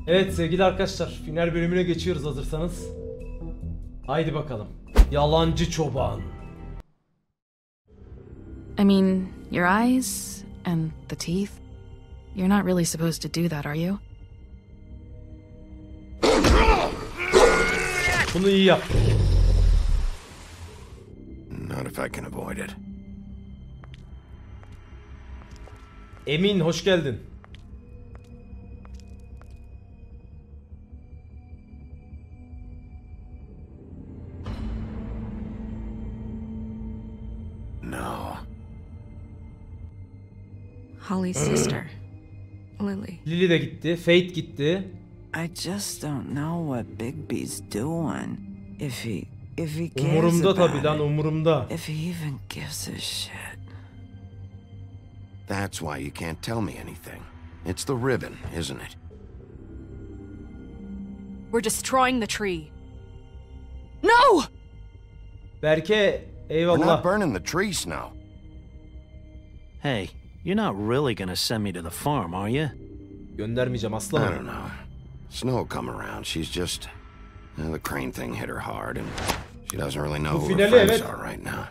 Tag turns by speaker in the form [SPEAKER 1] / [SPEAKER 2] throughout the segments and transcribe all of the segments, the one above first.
[SPEAKER 1] Evet sevgili arkadaşlar, final bölümüne geçiyoruz hazırsanız. Haydi bakalım. Yalancı çoban.
[SPEAKER 2] I mean, your eyes and the teeth. You're not really supposed to do that, are you?
[SPEAKER 1] Bunu iyi yap.
[SPEAKER 3] Not if I can avoid it.
[SPEAKER 1] Emin hoş geldin.
[SPEAKER 3] No.
[SPEAKER 4] Holly's sister, Lily.
[SPEAKER 1] Lily de gitti. Fate gitti.
[SPEAKER 5] I just don't know what Bigby's doing. If he cares
[SPEAKER 1] Umurumda tabii
[SPEAKER 5] about
[SPEAKER 1] lan,
[SPEAKER 5] it.
[SPEAKER 1] umurumda.
[SPEAKER 5] If he even gives a shit.
[SPEAKER 3] That's why you can't tell me anything. It's the ribbon, isn't it?
[SPEAKER 4] We're destroying the tree. No!
[SPEAKER 1] Berke
[SPEAKER 3] We're not
[SPEAKER 1] eyvallah.
[SPEAKER 3] burning the tree, Snow.
[SPEAKER 6] Hey, you're not really gonna send me to the farm, are you?
[SPEAKER 1] Göndermeyeceğim
[SPEAKER 3] I
[SPEAKER 1] aslanım.
[SPEAKER 3] don't know. Snow will come around. She's just... the crane thing hit her hard, and she doesn't really know who her
[SPEAKER 1] finali,
[SPEAKER 3] friends
[SPEAKER 1] evet.
[SPEAKER 3] are right now.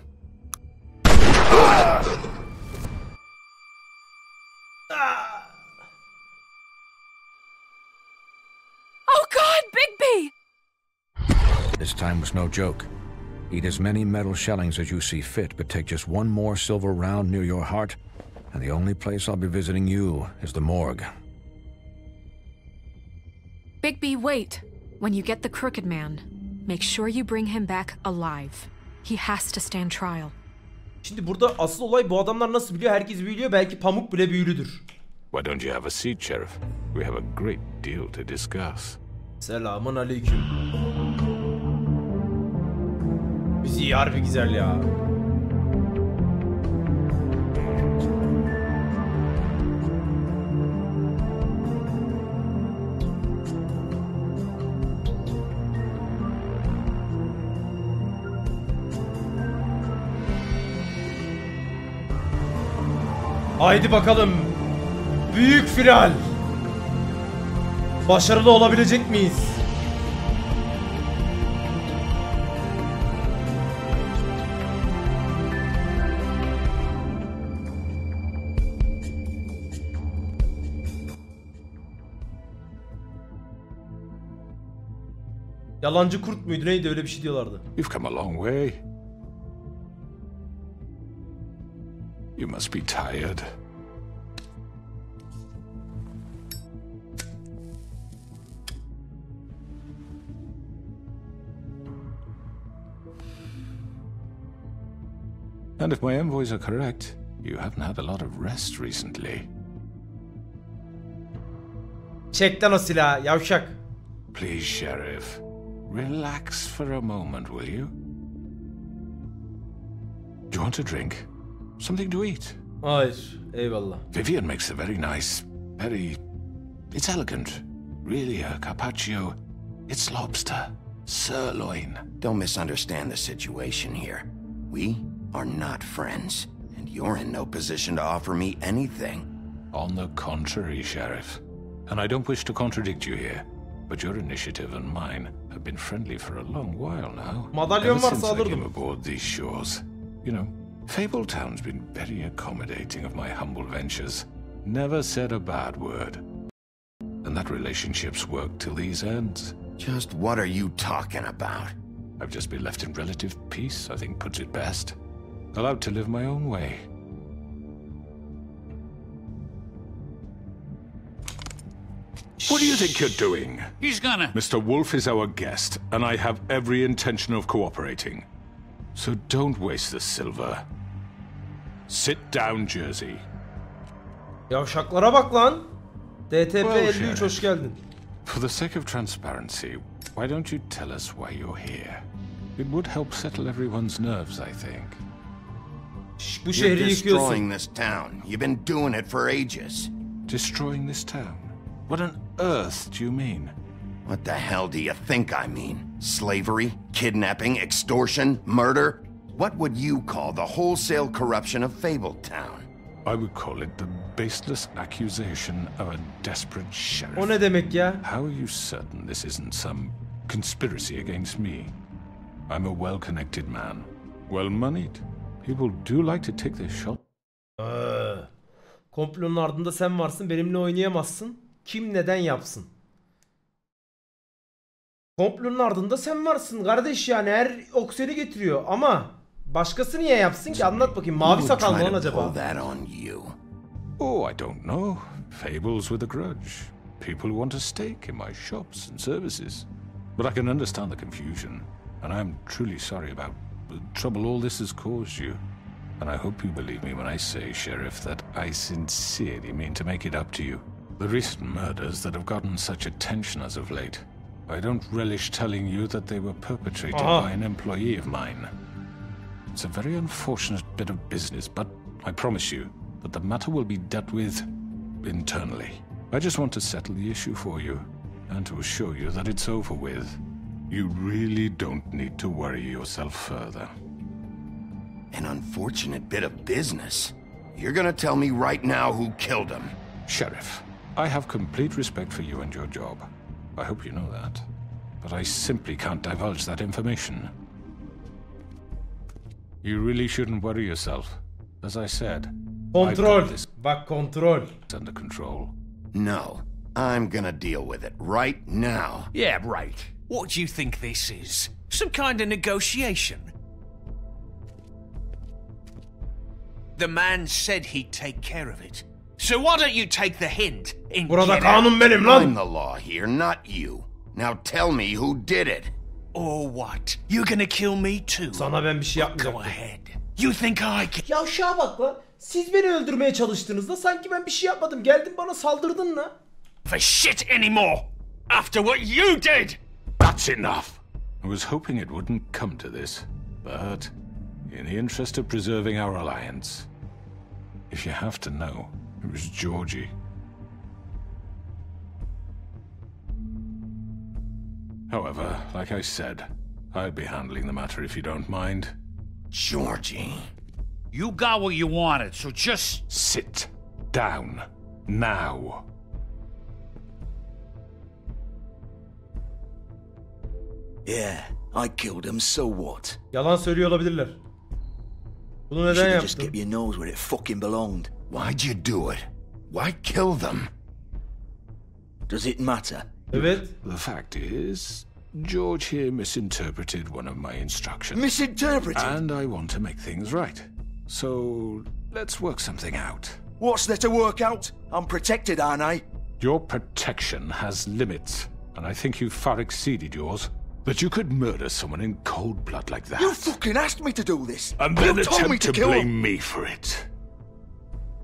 [SPEAKER 4] Oh God, Bigby!
[SPEAKER 7] This time was no joke. Eat as many metal shellings as you see fit, but take just one more silver round near your heart, and the only place I'll be visiting you is the morgue.
[SPEAKER 4] Bigby, wait. When you get the crooked man, make sure you bring him back alive. He has to stand trial.
[SPEAKER 1] Şimdi burada asıl olay bu adamlar nasıl biliyor? Herkes biliyor. Belki Pamuk bile büyülüdür.
[SPEAKER 8] Why don't you have a seat, Sheriff? We have a great deal to discuss.
[SPEAKER 1] Selamun aleyküm. Bizi harbi güzel ya. Haydi bakalım. Büyük final. Başarılı olabilecek miyiz? Yalancı kurt muydu neydi, öyle bir şey diyorlardı.
[SPEAKER 8] You've come a long way. You must be tired. And if my envoys are correct, you haven't had a lot of rest recently.
[SPEAKER 1] Çek lan o silahı yavşak.
[SPEAKER 8] Please, Sheriff, relax for a moment, will you? Do you want a drink? Something to eat?
[SPEAKER 1] Hayır, eyvallah.
[SPEAKER 8] Vivian makes a very nice, it's elegant. Really, a carpaccio. It's lobster, sirloin.
[SPEAKER 3] Don't misunderstand the situation here. We are not friends, and you're in no position to offer me anything.
[SPEAKER 8] On the contrary, Sheriff. And I don't wish to contradict you here, but your initiative and mine have been friendly for a long while now.
[SPEAKER 1] Madalyon
[SPEAKER 8] Ever
[SPEAKER 1] varsa
[SPEAKER 8] since I came
[SPEAKER 1] alırdım.
[SPEAKER 8] aboard these shores. You know, Fabletown's been very accommodating of my humble ventures. Never said a bad word. And that relationship's worked till these ends.
[SPEAKER 3] Just what are you talking about?
[SPEAKER 8] I've just been left in relative peace, I think puts it best. Allowed to live my own way. What do you think you're doing?
[SPEAKER 9] He's gonna...
[SPEAKER 8] Mr. Wolf is our guest, and I have every intention of cooperating. So don't waste the silver. Sit down, Jersey.
[SPEAKER 1] Yavşaklara bak lan. DTP
[SPEAKER 8] Well,
[SPEAKER 1] 53
[SPEAKER 8] Sheriff.
[SPEAKER 1] hoş geldin.
[SPEAKER 8] For the sake of transparency, why don't you tell us why you're here? It would help settle everyone's nerves, I think.
[SPEAKER 1] Şş, bu
[SPEAKER 3] You're
[SPEAKER 1] şehri
[SPEAKER 3] destroying
[SPEAKER 1] yıkıyorsun.
[SPEAKER 3] this town. You've been doing it for ages.
[SPEAKER 8] Destroying this town? What on earth do you mean?
[SPEAKER 3] What the hell do you think I mean? Slavery, kidnapping, extortion, murder? What would you call the wholesale corruption of Fabletown?
[SPEAKER 8] I would call it the baseless accusation of a desperate sheriff.
[SPEAKER 1] O ne demek ya?
[SPEAKER 8] How are you certain this isn't some conspiracy against me? I'm a well-connected man, well-moneyed. People do like to take their shot.
[SPEAKER 1] Komplonun ardında sen varsın, benimle oynayamazsın. Kim neden yapsın? Komplonun ardında sen varsın kardeş, yani her ok seni getiriyor ama başkası niye yapsın ki? Anlat bakayım. Mavi sakal mı lan acaba?
[SPEAKER 8] Oh, I don't know. Fables with a grudge. People want a stake in my shops and services. But I can understand the confusion, and I'm truly sorry about the trouble all this has caused you. And I hope you believe me when I say, Sheriff, that I sincerely mean to make it up to you. The recent murders that have gotten such attention as of late, I don't relish telling you that they were perpetrated by an employee of mine. It's a very unfortunate bit of business, but I promise you that the matter will be dealt with internally. I just want to settle the issue for you, and to assure you that it's over with. You really don't need to worry yourself further.
[SPEAKER 3] An unfortunate bit of business? You're gonna tell me right now who killed him?
[SPEAKER 8] Sheriff, I have complete respect for you and your job. I hope you know that. But I simply can't divulge that information. You really shouldn't worry yourself. As I said,
[SPEAKER 1] Kontrol. Bak kontrol.
[SPEAKER 8] It's under control.
[SPEAKER 3] No, I'm gonna deal with it right now.
[SPEAKER 9] Yeah, right. What do you think this is? Some kind of negotiation? The man said he'd take care of it. So why don't you take the hint and
[SPEAKER 1] Burada
[SPEAKER 9] get
[SPEAKER 1] kanun benim
[SPEAKER 3] I'm
[SPEAKER 1] lan.
[SPEAKER 3] the law here, not you. Now tell me who did it.
[SPEAKER 9] Or what? You're gonna kill me too?
[SPEAKER 1] Sana ben bir şey
[SPEAKER 9] Go
[SPEAKER 1] yapmayacaktım.
[SPEAKER 9] ahead. You think I can...
[SPEAKER 1] Yavşağa bak lan. Siz beni öldürmeye çalıştığınızda sanki ben bir şey yapmadım. Geldin bana saldırdın lan.
[SPEAKER 9] for shit anymore after what you did?
[SPEAKER 8] That's enough. I was hoping it wouldn't come to this, but in the interest of preserving our alliance, if you have to know, it was Georgie. However, like I said, I'll be handling the matter if you don't mind.
[SPEAKER 3] Georgie.
[SPEAKER 10] You got what you wanted, so just...
[SPEAKER 8] Sit down. Now.
[SPEAKER 11] Yeah, I killed him, so what?
[SPEAKER 1] Yalan söylüyor olabilirler. Bunu neden
[SPEAKER 11] You just
[SPEAKER 1] yaptın?
[SPEAKER 11] kept your nose where it fucking belonged.
[SPEAKER 3] Why'd you do it? Why kill them?
[SPEAKER 11] Does it matter?
[SPEAKER 1] Evet.
[SPEAKER 8] The fact is, George here misinterpreted one of my instructions.
[SPEAKER 11] Misinterpreted?
[SPEAKER 8] And I want to make things right. So, let's work something out.
[SPEAKER 11] What's there to work out? I'm protected, aren't I?
[SPEAKER 8] Your protection has limits, and I think you've far exceeded yours. That you could murder someone in cold blood like that.
[SPEAKER 11] You fucking asked me to do this.
[SPEAKER 8] And then
[SPEAKER 11] you told me
[SPEAKER 8] attempt to
[SPEAKER 11] kill
[SPEAKER 8] blame
[SPEAKER 11] him.
[SPEAKER 8] me for it.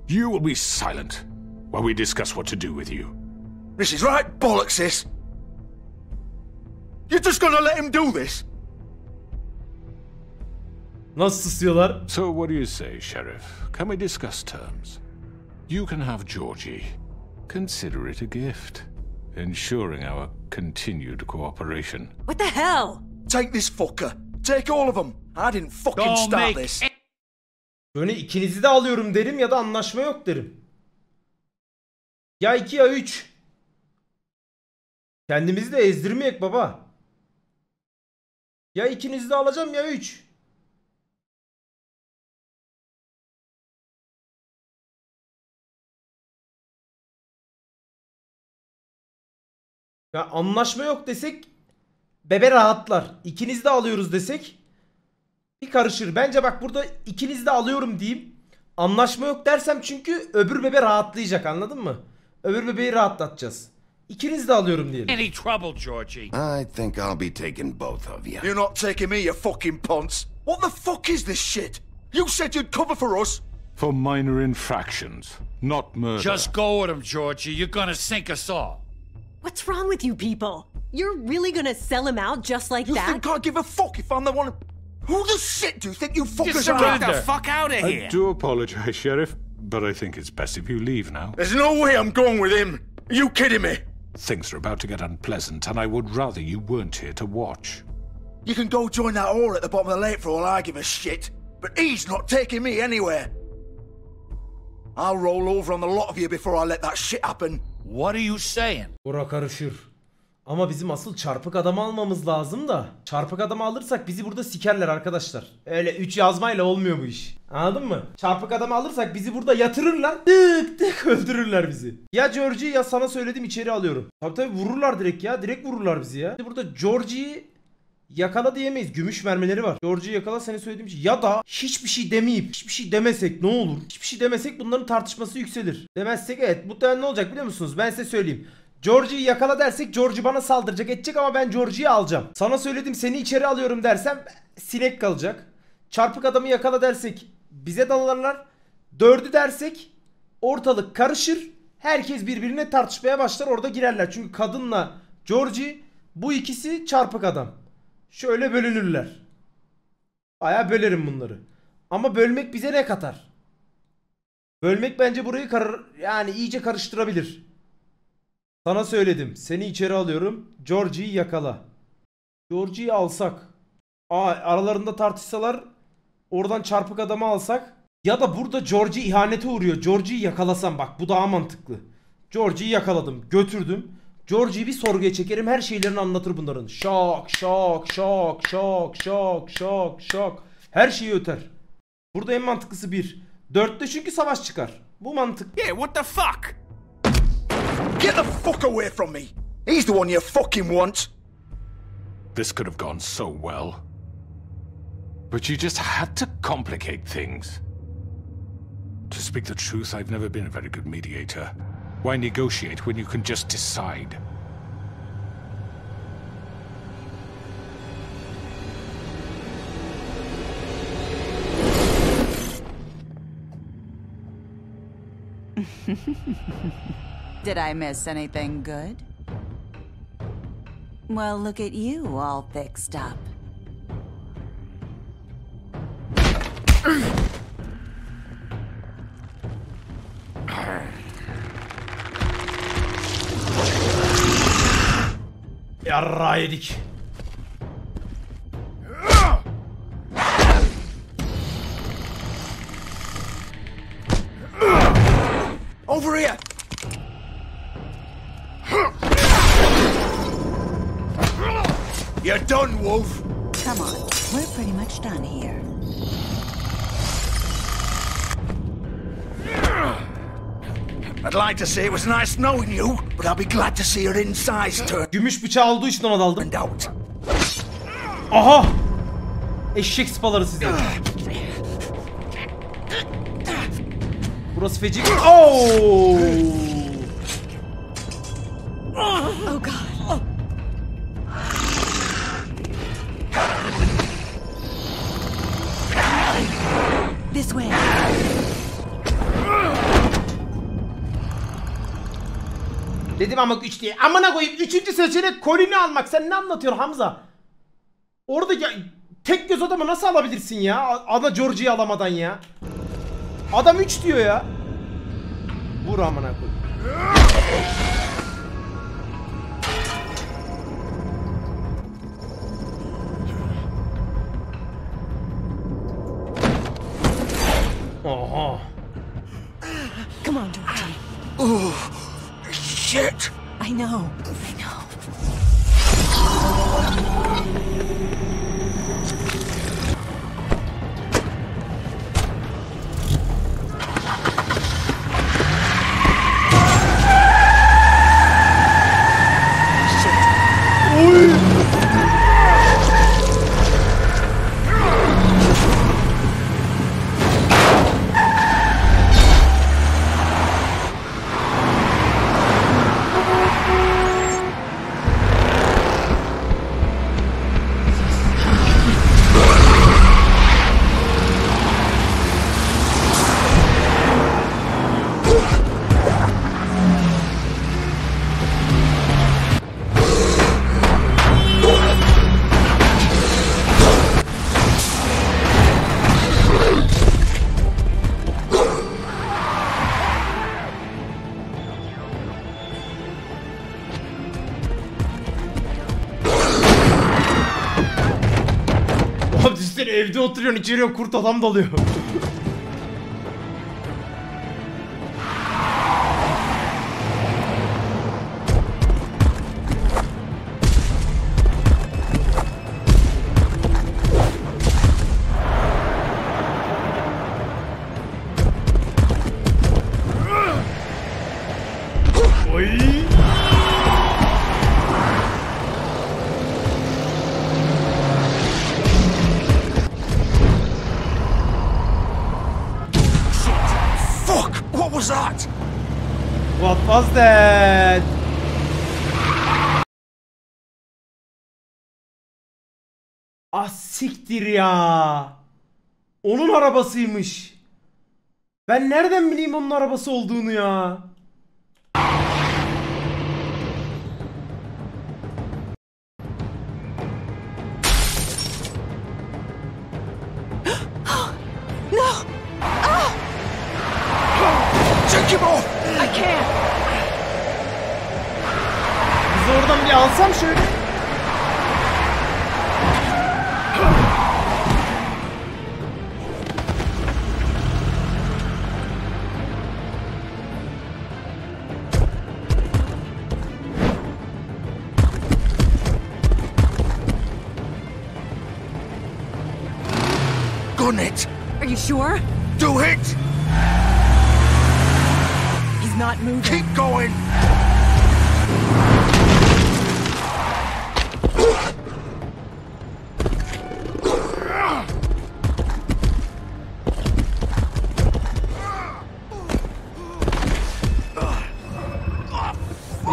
[SPEAKER 8] You will be silent while we discuss what to do with you.
[SPEAKER 11] This is right bollocks, this. You're just gonna let him do this?
[SPEAKER 1] Nasıl susuyorlar?
[SPEAKER 8] So what do you say, Sheriff? Can we discuss terms? You can have Georgie. Consider it a gift, ensuring our continued cooperation.
[SPEAKER 12] What the hell?
[SPEAKER 11] Take this fucker. Take all of them. I didn't fucking start this.
[SPEAKER 1] Böyle ikinizi de alıyorum derim ya da anlaşma yok derim. Ya 2 ya 3. Kendimizi de ezdirmeyek baba. Ya ikinizi de alacağım ya 3. Ya anlaşma yok desek bebe rahatlar. İkinizi de alıyoruz desek bir karışır. Bence bak burada ikinizi de alıyorum diyeyim. Anlaşma yok dersem çünkü öbür bebe rahatlayacak, anladın mı? Öbür bebeği rahatlatacağız. İkinizi de alıyorum diyelim.
[SPEAKER 10] Any trouble, Georgie?
[SPEAKER 3] I think I'll be taking both of you.
[SPEAKER 11] You're not taking me, you fucking ponce. What the fuck is this shit? You said you'd cover for us.
[SPEAKER 8] For minor infractions, not murder.
[SPEAKER 10] Just go with him, Georgie. You're gonna sink us all.
[SPEAKER 12] What's wrong with you people? You're really gonna sell him out just like
[SPEAKER 11] You
[SPEAKER 12] that?
[SPEAKER 11] think I give a fuck if I'm the one? Who the shit do you think you fuckers
[SPEAKER 10] Just
[SPEAKER 11] are?
[SPEAKER 10] get the fuck out of
[SPEAKER 8] I
[SPEAKER 10] here.
[SPEAKER 8] do apologize, Sheriff, but I think it's best if you leave now.
[SPEAKER 11] There's no way I'm going with him. Are you kidding me?
[SPEAKER 8] Things are about to get unpleasant, and I would rather you weren't here to watch.
[SPEAKER 11] You can go join that whore at the bottom of the lake for all I give a shit. But he's not taking me anywhere. I'll roll over on the lot of you before I let that shit happen.
[SPEAKER 10] What are you saying?
[SPEAKER 1] Bura karışır. Ama bizim asıl çarpık adamı almamız lazım da. Çarpık adamı alırsak bizi burada sikerler arkadaşlar. Öyle 3 yazmayla olmuyor bu iş. Anladın mı? Çarpık adamı alırsak bizi burada yatırırlar. Tık tık öldürürler bizi. Ya Georgie'yi ya sana söyledim içeri alıyorum. Tabii vururlar direkt ya. Direkt vururlar bizi ya. Burada Georgie'yi yakala diyemeyiz. Gümüş mermileri var. Georgie'yi yakala seni söylediğim şey. Ya da hiçbir şey demeyip hiçbir şey demesek ne olur? Hiçbir şey demesek bunların tartışması yükselir. Demezsek evet. Muhtemelen ne olacak biliyor musunuz? Ben size söyleyeyim. Georgie'yi yakala dersek Georgie bana saldıracak edecek ama ben Georgie'yi alacağım. Sana söyledim seni içeri alıyorum dersem sinek kalacak. Çarpık adamı yakala dersek bize dalarlar. 4'ü dersek ortalık karışır. Herkes birbirine tartışmaya başlar orada girerler. Çünkü kadınla Georgie bu ikisi çarpık adam. Şöyle bölünürler. Bayağı bölerim bunları. Ama bölmek bize ne katar? Bölmek bence burayı yani iyice karıştırabilir. Sana söyledim. Seni içeri alıyorum. Georgie'yi yakala. Georgie'yi alsak. Aralarında tartışsalar oradan çarpık adamı alsak. Ya da burada Georgie ihanete uğruyor. Georgie'yi yakalasam bak bu daha mantıklı. Georgie'yi yakaladım. Götürdüm. Georgie'yi bir sorguya çekerim. Her şeylerini anlatır bunların. Şok şok şok şok şok şok şok. Her şeyi öter. Burada en mantıklısı 1. 4'te çünkü savaş çıkar. Bu mantık.
[SPEAKER 9] Yeah, what the fuck?
[SPEAKER 11] Get the fuck away from me! He's the one you fucking want!
[SPEAKER 8] This could have gone so well. But you just had to complicate things. To speak the truth, I've never been a very good mediator. Why negotiate when you can just decide?
[SPEAKER 5] Did I miss anything good? Well, look at you all fixed up.
[SPEAKER 1] Yarra yedik.
[SPEAKER 11] Over here! You're done, Wolf!
[SPEAKER 5] Come on, we're pretty much done here.
[SPEAKER 11] I'd like to say it was nice knowing you, but I'll be glad to see your insides turn
[SPEAKER 1] Gümüş bıçağı olduğu için ona daldım.
[SPEAKER 11] out.
[SPEAKER 1] Aha! Eşek spaları size. Burası feci. Oh!
[SPEAKER 12] Oh God. Oh. This way.
[SPEAKER 1] Dedim ama 3 diye. Amına koyayım 3. seçenek Colin'i almak. Sen ne anlatıyorsun Hamza? Orada ya, tek göz adamı nasıl alabilirsin ya? Ana Georgie'yi alamadan ya. Adam 3 diyor ya. Vur amına koyayım. Oha.
[SPEAKER 12] Come on, Georgie.
[SPEAKER 11] Oh, shit!
[SPEAKER 12] I know.
[SPEAKER 1] Evde oturuyorsun, içeriye kurt adam dalıyor. was that? Ah siktir ya. Onun arabasıymış. Ben nereden bileyim onun arabası olduğunu ya?
[SPEAKER 12] No! Ah!
[SPEAKER 11] Take him off!
[SPEAKER 12] I can't!
[SPEAKER 1] Bizi oradan bir alsam şöyle.
[SPEAKER 11] Gun it!
[SPEAKER 12] Are you sure?
[SPEAKER 11] Do it!
[SPEAKER 12] He's not moving.
[SPEAKER 11] Keep going!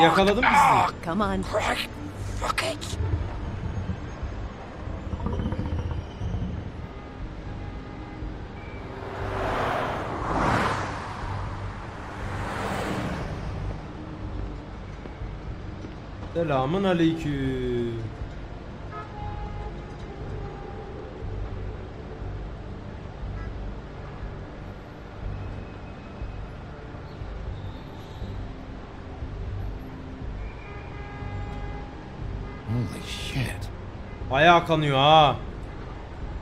[SPEAKER 1] Yakaladım bizi.
[SPEAKER 12] Come on.
[SPEAKER 11] Fuck it!
[SPEAKER 1] Selamun aleyküm.
[SPEAKER 3] Holy shit.
[SPEAKER 1] Bayağı kanıyor ha.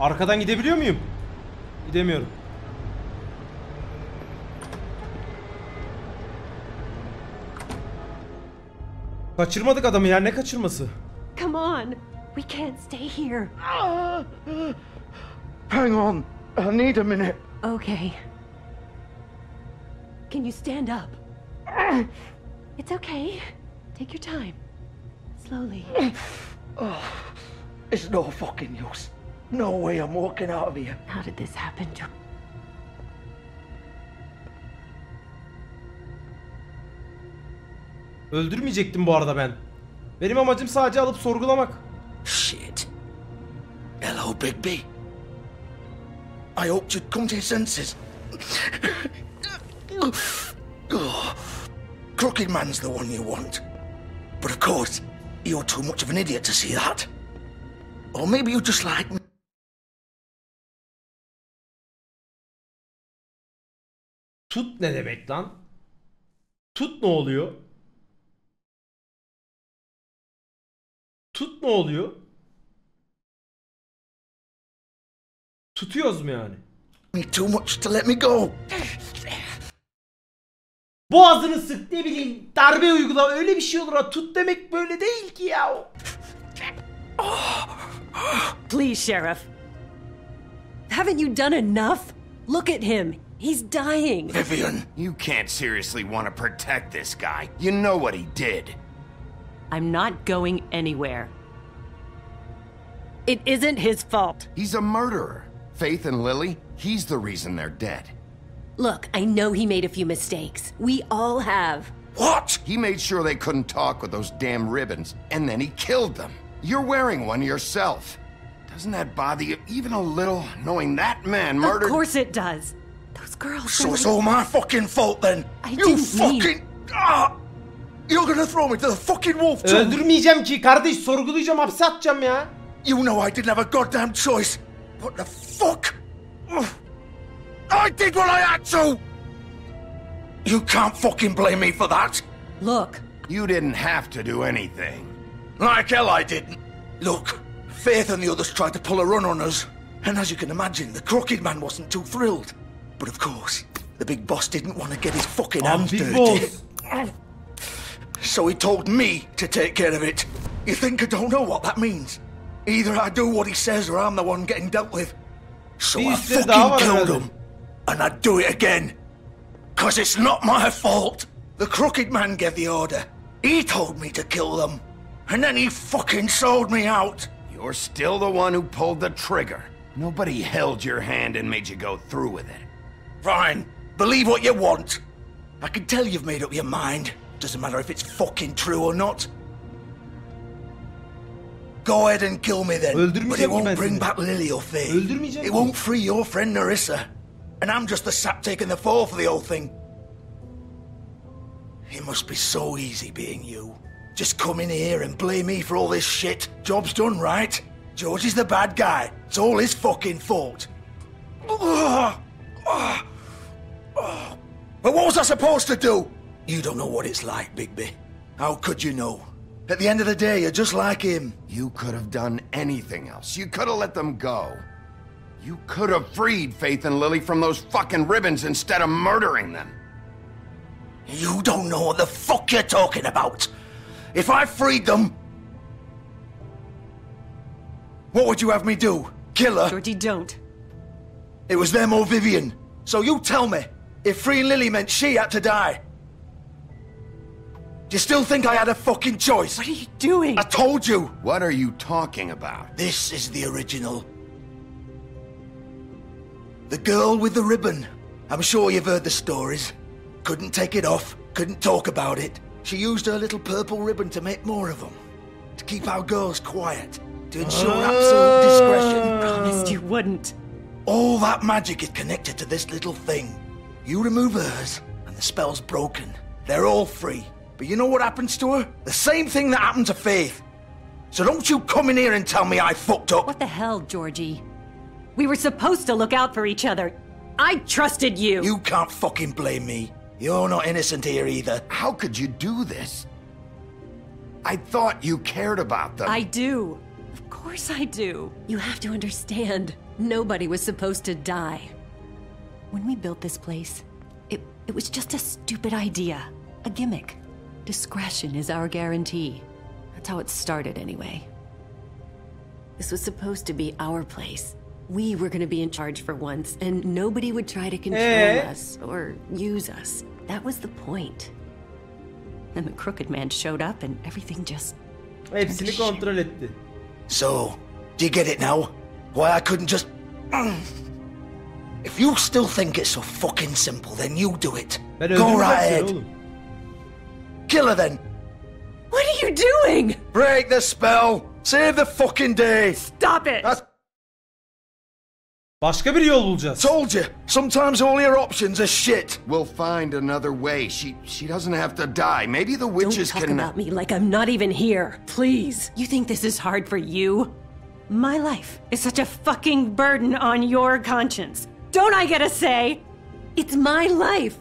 [SPEAKER 1] Arkadan gidebiliyor muyum? Gidemiyorum. Kaçırmadık adamı ya, ne kaçırması?
[SPEAKER 12] Come on. We can't stay here.
[SPEAKER 11] Hang on. I need a minute.
[SPEAKER 12] Okay. Can you stand up? It's okay. Take your time. Slowly.
[SPEAKER 11] It's no fucking use. No way I'm walking out of here.
[SPEAKER 12] How did this happen to...
[SPEAKER 1] Öldürmeyecektim bu arada ben. Benim amacım sadece alıp sorgulamak.
[SPEAKER 11] Shit. Hello, Bigby. I hoped you'd come to your senses. Crooked Man's the one you want. But of course, you're too much of an idiot to see that. Or maybe you just like me.
[SPEAKER 1] Tut ne demek lan? Tut ne oluyor? Tut ne oluyor? Tutuyoruz mu yani?
[SPEAKER 11] Too much to let me go.
[SPEAKER 1] Boğazını sık, ne bileyim, darbe uygula, öyle bir şey olur ha. Tut demek böyle değil ki ya.
[SPEAKER 12] Please, Sheriff. Haven't you done enough? Look at him. He's dying.
[SPEAKER 11] Vivian.
[SPEAKER 3] You can't seriously want to protect this guy. You know what he did.
[SPEAKER 12] I'm not going anywhere. It isn't his fault.
[SPEAKER 3] He's a murderer. Faith and Lily, he's the reason they're dead.
[SPEAKER 12] Look, I know he made a few mistakes. We all have.
[SPEAKER 3] What? He made sure they couldn't talk with those damn ribbons, and then he killed them. You're wearing one yourself. Doesn't that bother you even a little, knowing that man murdered...
[SPEAKER 12] Of course it does. Those girls...
[SPEAKER 11] So it's all my fucking fault then?
[SPEAKER 12] I
[SPEAKER 11] you
[SPEAKER 12] didn't
[SPEAKER 11] fucking... You're gonna throw me to the fucking wolf too?
[SPEAKER 1] Öldürmeyeceğim ki kardeş, sorgulayacağım, hapse atacağım ya.
[SPEAKER 11] You know I didn't have a goddamn choice. What the fuck? I did what I had to! You can't fucking blame me for that.
[SPEAKER 12] Look.
[SPEAKER 3] You didn't have to do anything.
[SPEAKER 11] Like hell I didn't. Look, Faith and the others tried to pull a run on us. And as you can imagine, the Crooked Man wasn't too thrilled. But of course, the big boss didn't want to get his fucking hands dirty.
[SPEAKER 1] Boss.
[SPEAKER 11] So he told me to take care of it. You think I don't know what that means? Either I do what he says or I'm the one getting dealt with. So I fucking killed him. And I'd do it again. 'Cause it's not my fault. The Crooked Man gave the order. He told me to kill them. And then he fucking sold me out.
[SPEAKER 3] You're still the one who pulled the trigger. Nobody held your hand and made you go through with it.
[SPEAKER 11] Fine. Believe what you want. I can tell you've made up your mind. Doesn't matter if it's fucking true or not. Go ahead and kill me then. But it won't bring back Lily or Faye. It won't free your friend Nerissa. And I'm just the sap taking the fall for the whole thing. It must be so easy being you. Just come in here and blame me for all this shit. Job's done, right? George is the bad guy. It's all his fucking fault. But what was I supposed to do? You don't know what it's like, Bigby. How could you know? At the end of the day, you're just like him.
[SPEAKER 3] You could have done anything else. You could have let them go. You could have freed Faith and Lily from those fucking ribbons instead of murdering them.
[SPEAKER 11] You don't know what the fuck you're talking about. If I freed them... What would you have me do? Kill her?
[SPEAKER 12] Georgie, don't.
[SPEAKER 11] It was them or Vivian. So you tell me, if freeing Lily meant she had to die... Do you still think I had a fucking choice?
[SPEAKER 12] What are you doing?
[SPEAKER 11] I told you!
[SPEAKER 3] What are you talking about?
[SPEAKER 11] This is the original. The girl with the ribbon. I'm sure you've heard the stories. Couldn't take it off, couldn't talk about it. She used her little purple ribbon to make more of them. To keep our girls quiet. To ensure absolute discretion.
[SPEAKER 12] Promised you wouldn't.
[SPEAKER 11] All that magic is connected to this little thing. You remove hers, and the spell's broken. They're all free. But you know what happens to her? The same thing that happened to Faith. So don't you come in here and tell me I fucked up.
[SPEAKER 12] What the hell, Georgie? We were supposed to look out for each other. I trusted you.
[SPEAKER 11] You can't fucking blame me. You're not innocent here either.
[SPEAKER 3] How could you do this? I thought you cared about them.
[SPEAKER 12] I do. Of course I do. You have to understand. Nobody was supposed to die. When we built this place, it was just a stupid idea. A gimmick. Discretion is our guarantee. That's how it started anyway. This was supposed to be our place. We were gonna be in charge for once, and nobody would try to control us or use us. That was the point. Then the crooked man showed up and everything just...
[SPEAKER 1] Hepsini kontrol etti.
[SPEAKER 11] So, do you get it now? Why I couldn't just... If you still think it's so fucking simple, then you do it. Go right ahead. Kill her then.
[SPEAKER 12] What are you doing?
[SPEAKER 11] Break the spell. Save the fucking day.
[SPEAKER 12] Stop it.
[SPEAKER 1] Başka bir yol bulacağız.
[SPEAKER 11] Told you. Sometimes all your options are shit.
[SPEAKER 3] We'll find another way. She doesn't have to die. Maybe the witches
[SPEAKER 12] Don't talk about me like I'm not even here. Please. You think this is hard for you? My life is such a fucking burden on your conscience. Don't I get a say? It's my life.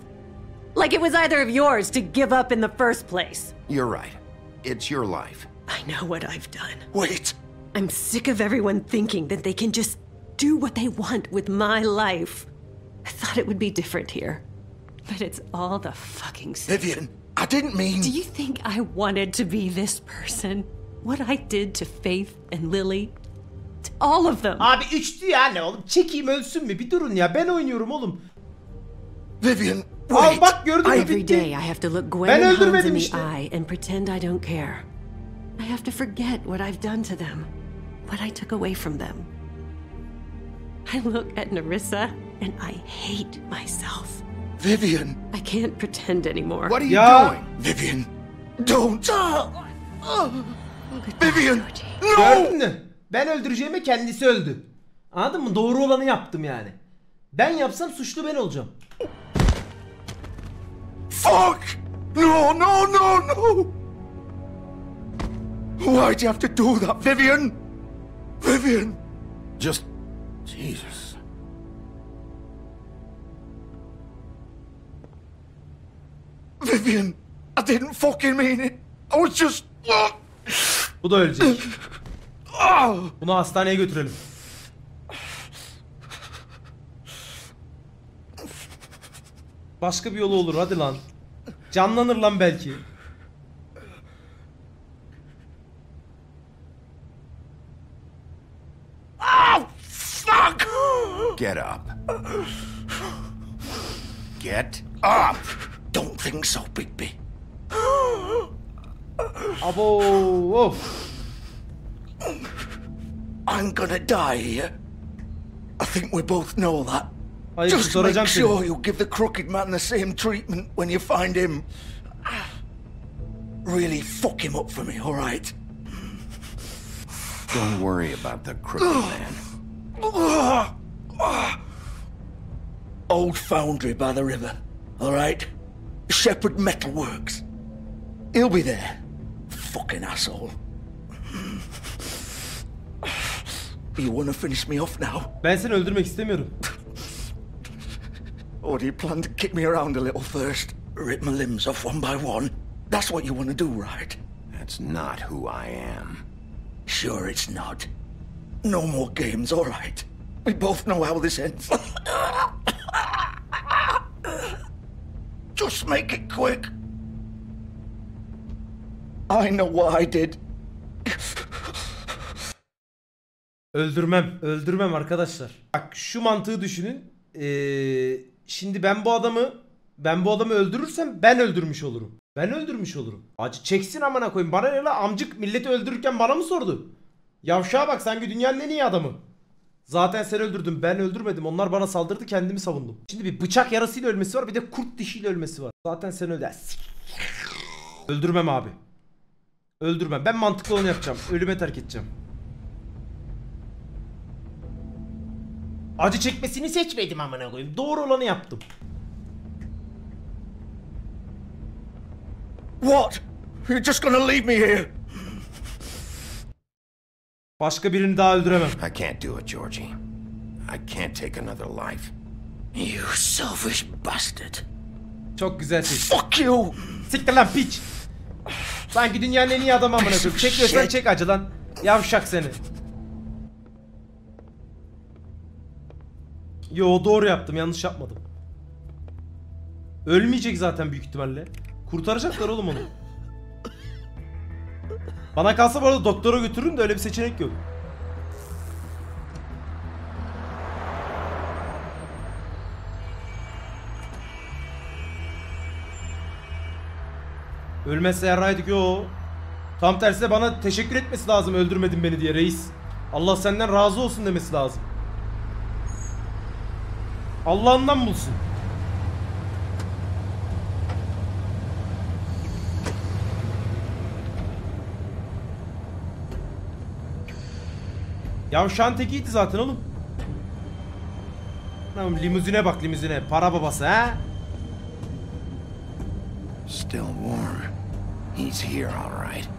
[SPEAKER 12] Like it was either of yours to give up in the first place.
[SPEAKER 3] You're right. It's your life.
[SPEAKER 12] I know what I've done.
[SPEAKER 11] Wait.
[SPEAKER 12] I'm sick of everyone thinking that they can just do what they want with my life. I thought it would be different here. But it's all the fucking same.
[SPEAKER 11] Vivian, I didn't mean...
[SPEAKER 12] Do you think I wanted to be this person? What I did to Faith and Lily? To all of them.
[SPEAKER 1] Abi üçtü ya ne oğlum? Çekeyim ölsün mü? Bir durun ya. Ben oynuyorum oğlum.
[SPEAKER 11] Vivian,
[SPEAKER 1] al bak gördün mü
[SPEAKER 12] Every
[SPEAKER 1] bitti.
[SPEAKER 12] day I have to look Gwen and Hans in the eye and pretend I don't care. I have to forget what I've done to them. What I took away from them. I look at Nerissa and I hate myself.
[SPEAKER 11] Vivian.
[SPEAKER 12] I can't pretend anymore.
[SPEAKER 3] What are you doing?
[SPEAKER 11] Vivian, don't. Vivian, no!
[SPEAKER 1] Gördün mü? Ben öldüreceğime kendisi öldü. Anladın mı? Doğru olanı yaptım yani. Ben yapsam suçlu ben olacağım.
[SPEAKER 11] Fuck! No, no, no, no! Why'd you have to do that, Vivian? Vivian!
[SPEAKER 3] Just... Jesus.
[SPEAKER 11] Vivian, I didn't fucking mean it. I was just...
[SPEAKER 1] Bu da ölecek. Bunu hastaneye götürelim. Başka bir yolu olur hadi lan. Canlanır lan belki.
[SPEAKER 11] Oh, fuck!
[SPEAKER 3] Get up. Get up!
[SPEAKER 11] Don't think so, Bigby.
[SPEAKER 1] Abo, of.
[SPEAKER 11] I'm gonna die here. I think we both know that.
[SPEAKER 1] Hayır,
[SPEAKER 11] Just make
[SPEAKER 1] soracağım
[SPEAKER 11] sure
[SPEAKER 1] seni.
[SPEAKER 11] you give the crooked man the same treatment when you find him. really fuck him up for me, all right?
[SPEAKER 3] Don't worry about the crooked man.
[SPEAKER 11] Old foundry by the river, all right? Shepherd Metalworks. He'll be there. Fucking asshole. You wanna finish me off now?
[SPEAKER 1] Ben seni öldürmek istemiyorum.
[SPEAKER 11] Or do you plan to kick me around a little first? Rip my limbs off one by one? That's what you wanna do, right?
[SPEAKER 3] That's not who I am.
[SPEAKER 11] Sure it's not. No more games, all right? We both know how this ends. Just make it quick. I know what I did.
[SPEAKER 1] Öldürmem arkadaşlar. Bak şu mantığı düşünün. Şimdi ben bu adamı öldürürsem ben öldürmüş olurum. Acı çeksin amına koyayım. Bana ne la, amcık milleti öldürürken bana mı sordu? Yavşağa bak, sanki dünyanın en iyi adamı. Zaten sen öldürdün, ben öldürmedim. Onlar bana saldırdı, kendimi savundum. Şimdi bir bıçak yarasıyla ölmesi var, bir de kurt dişiyle ölmesi var. Zaten sen öldürdün. Öldürmem abi. Öldürmem. Ben mantıklı olanı yapacağım. Ölüme terk edeceğim. Acı çekmesini seçmedim amına koyayım. Doğru olanı yaptım.
[SPEAKER 11] What? You're just gonna leave me here?
[SPEAKER 1] Başka birini daha öldüremem.
[SPEAKER 3] I can't do it, Georgie. I can't take another life.
[SPEAKER 11] You selfish bastard.
[SPEAKER 1] Çok güzel seç.
[SPEAKER 11] Fuck you.
[SPEAKER 1] Siktir lan piç. Sanki dünyanın en iyi adamı amına koyayım. Çekiyorsan çek acı lan. Yavşak seni. Yo, doğru yaptım, yanlış yapmadım. Ölmeyecek zaten büyük ihtimalle. Kurtaracaklar oğlum onu. Bana kalsa bu arada doktora götürürüm de öyle bir seçenek yok. Ölmezse yarraydık yo. Tam tersine bana teşekkür etmesi lazım, öldürmedin beni diye reis. Allah senden razı olsun demesi lazım. Allah'ından bulsun. Yavşağın tekiydi zaten oğlum. Limuzine bak, limuzine. Para babası ha.
[SPEAKER 3] Still warm. He's here, all right.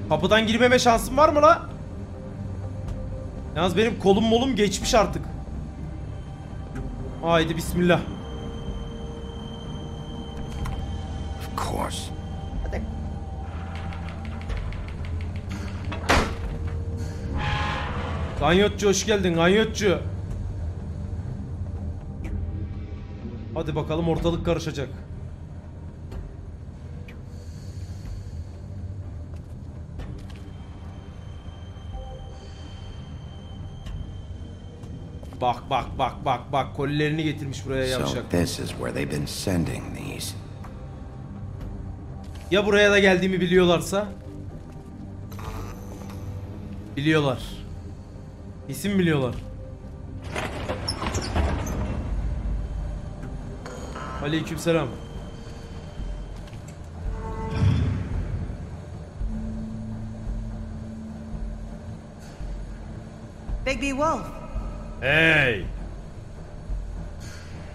[SPEAKER 1] Kapıdan girmeme şansım var mı la? Yalnız benim kolum molum geçmiş artık. Haydi bismillah.
[SPEAKER 3] Of course.
[SPEAKER 1] Hadi. Ganyotçu hoş geldin, ganyotçu. Hadi bakalım, ortalık karışacak. Bak kolilerini getirmiş buraya yavşak.
[SPEAKER 3] So this is where they've been sending these.
[SPEAKER 1] Ya buraya da geldiğimi biliyorlarsa? Biliyorlar. İsim biliyorlar. Aleykümselam.
[SPEAKER 13] Bigby Wolf.
[SPEAKER 1] Hey.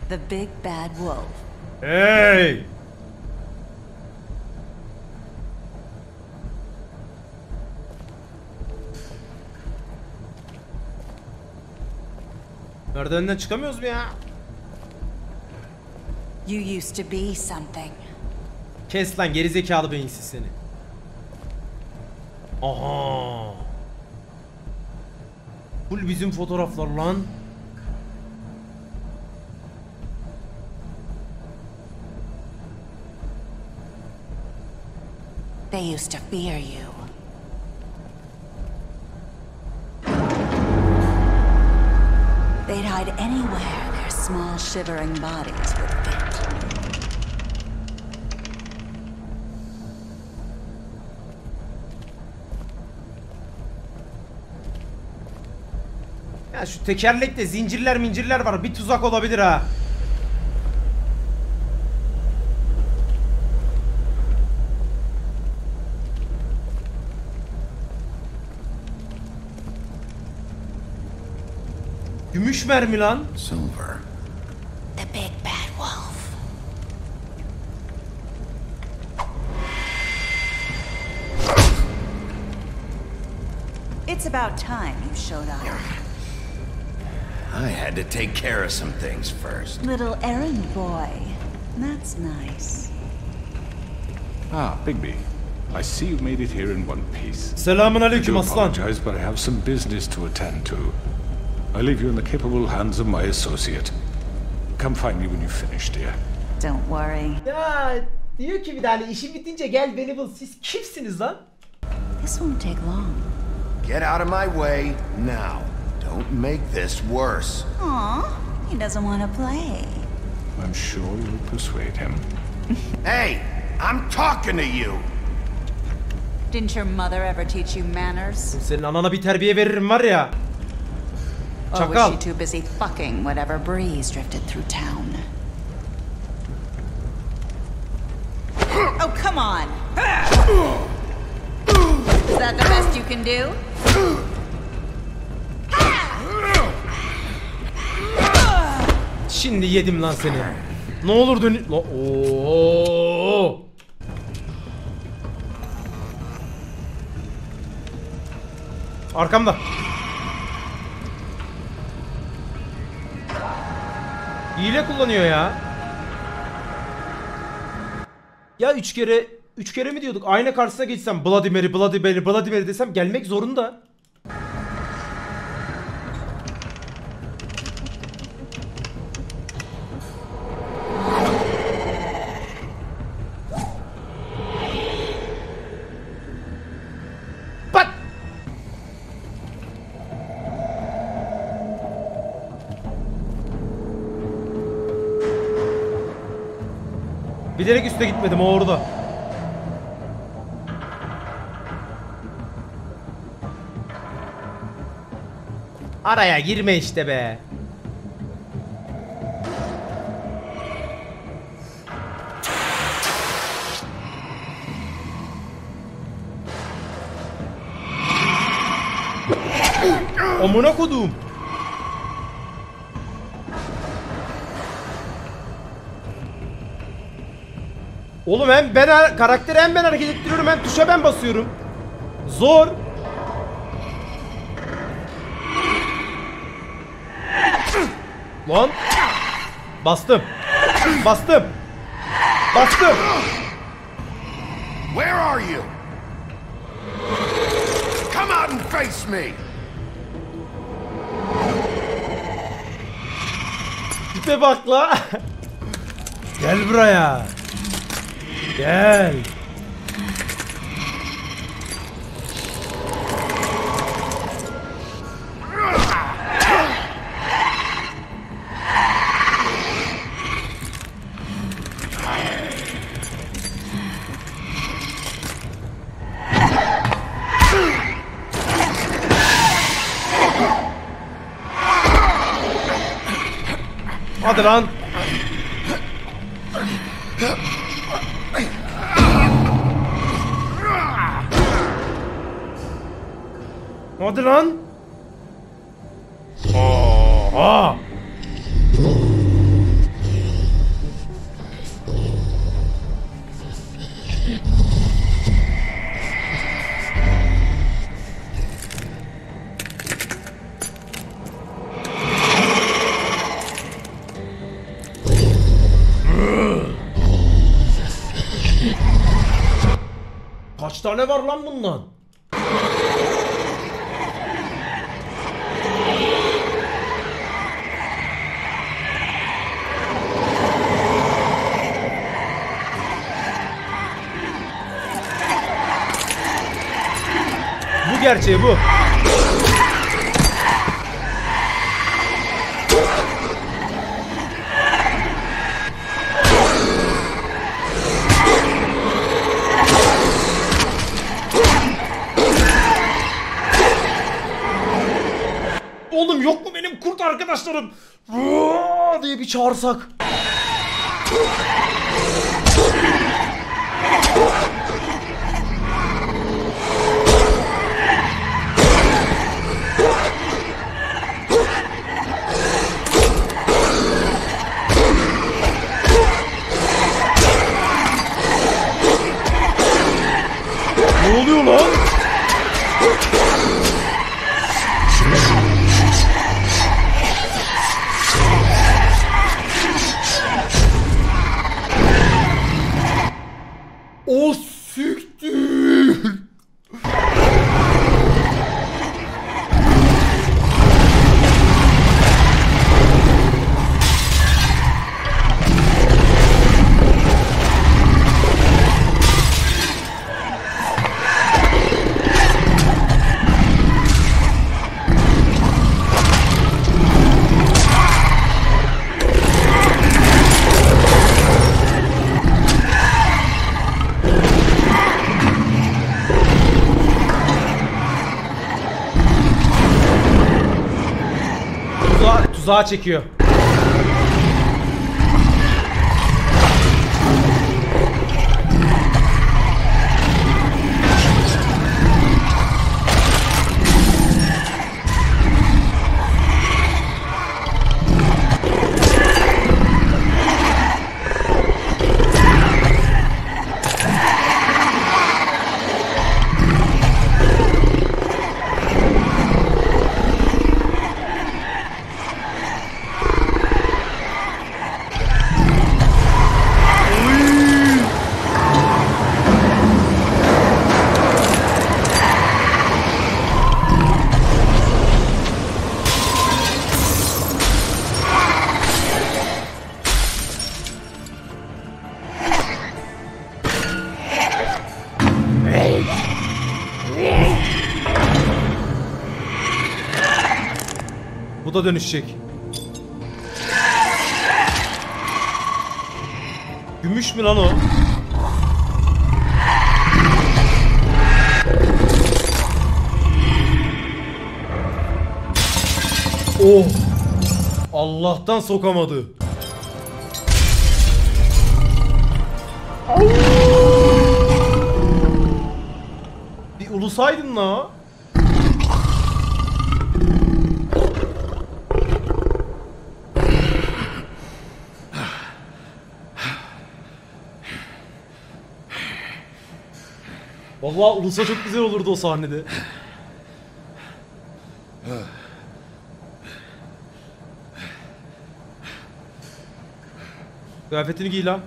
[SPEAKER 13] The big bad wolf.
[SPEAKER 1] Hey. Merdivenden çıkamıyoruz mu ya?
[SPEAKER 13] You used to be something.
[SPEAKER 1] Kes lan gerizekalı beyinsiz seni. Aha. Full bizim fotoğraflar lan.
[SPEAKER 13] They used to fear you. They'd hide anywhere their small shivering bodies would fit.
[SPEAKER 1] Ya şu tekerlekte zincirler mincirler var. Bir tuzak olabilir ha. Gümüş mermi lan.
[SPEAKER 3] Silver.
[SPEAKER 13] The big bad wolf. It's about time you showed up.
[SPEAKER 3] I had to take care of some things first.
[SPEAKER 13] Little errand boy. That's nice.
[SPEAKER 8] Ah, Bigby. I see you made it here in one piece.
[SPEAKER 1] Selamun
[SPEAKER 8] I
[SPEAKER 1] aleyküm
[SPEAKER 8] do
[SPEAKER 1] aslan.
[SPEAKER 8] apologize, but I have some business to attend to. I leave you in the capable hands of my associate. Come find me when you've finished, dear.
[SPEAKER 13] Don't worry.
[SPEAKER 1] Ya diyor ki bir tane işi bitince gel beni bul. Siz kimsiniz lan?
[SPEAKER 13] This won't take long.
[SPEAKER 3] Get out of my way now. Don't make this worse.
[SPEAKER 13] Aw, he doesn't want to play.
[SPEAKER 8] I'm sure you'll persuade him.
[SPEAKER 3] Hey, I'm talking to you.
[SPEAKER 13] Didn't your mother ever teach you manners?
[SPEAKER 1] Senin anana bir terbiye veririm var ya.
[SPEAKER 13] Or was
[SPEAKER 1] Çakal.
[SPEAKER 13] she too busy fucking whatever breeze drifted through town? Oh, come on! Is that the best you can do?
[SPEAKER 1] Şimdi yedim lan seni. Ne olur dön... Oo. Arkamda. Hile kullanıyor ya. Ya üç kere mi diyorduk? Ayna karşısına geçsem Bloody Mary, Bloody Mary, Bloody Mary desem gelmek zorunda. Bak. Bilerek üste gitmedim, o orada. Araya girme işte be. Amına kodum. Oğlum hem ben karakteri hem ben hareket ettiriyorum hem tuşa ben basıyorum. Zor. Lan. Bastım. Bastım. Bastım.
[SPEAKER 3] Where are you? Come out and face me.
[SPEAKER 1] Tipe bak la. Gel buraya. Gel. Hadi lan. Hadi lan. Aa. Kaç tane var lan bundan? Bu gerçeği bu. Oğlum yok mu arkadaşlarım diye bir çağırsak. Ne oluyor lan? O siktir. Tuzağa çekiyor. Bu da dönüşecek. Gümüş mü lan o? Oh! Allah'tan sokamadı. Bir ulusaydın la. Vallahi ulusa çok güzel olurdu o sahnede. Kıyafetini giy lan.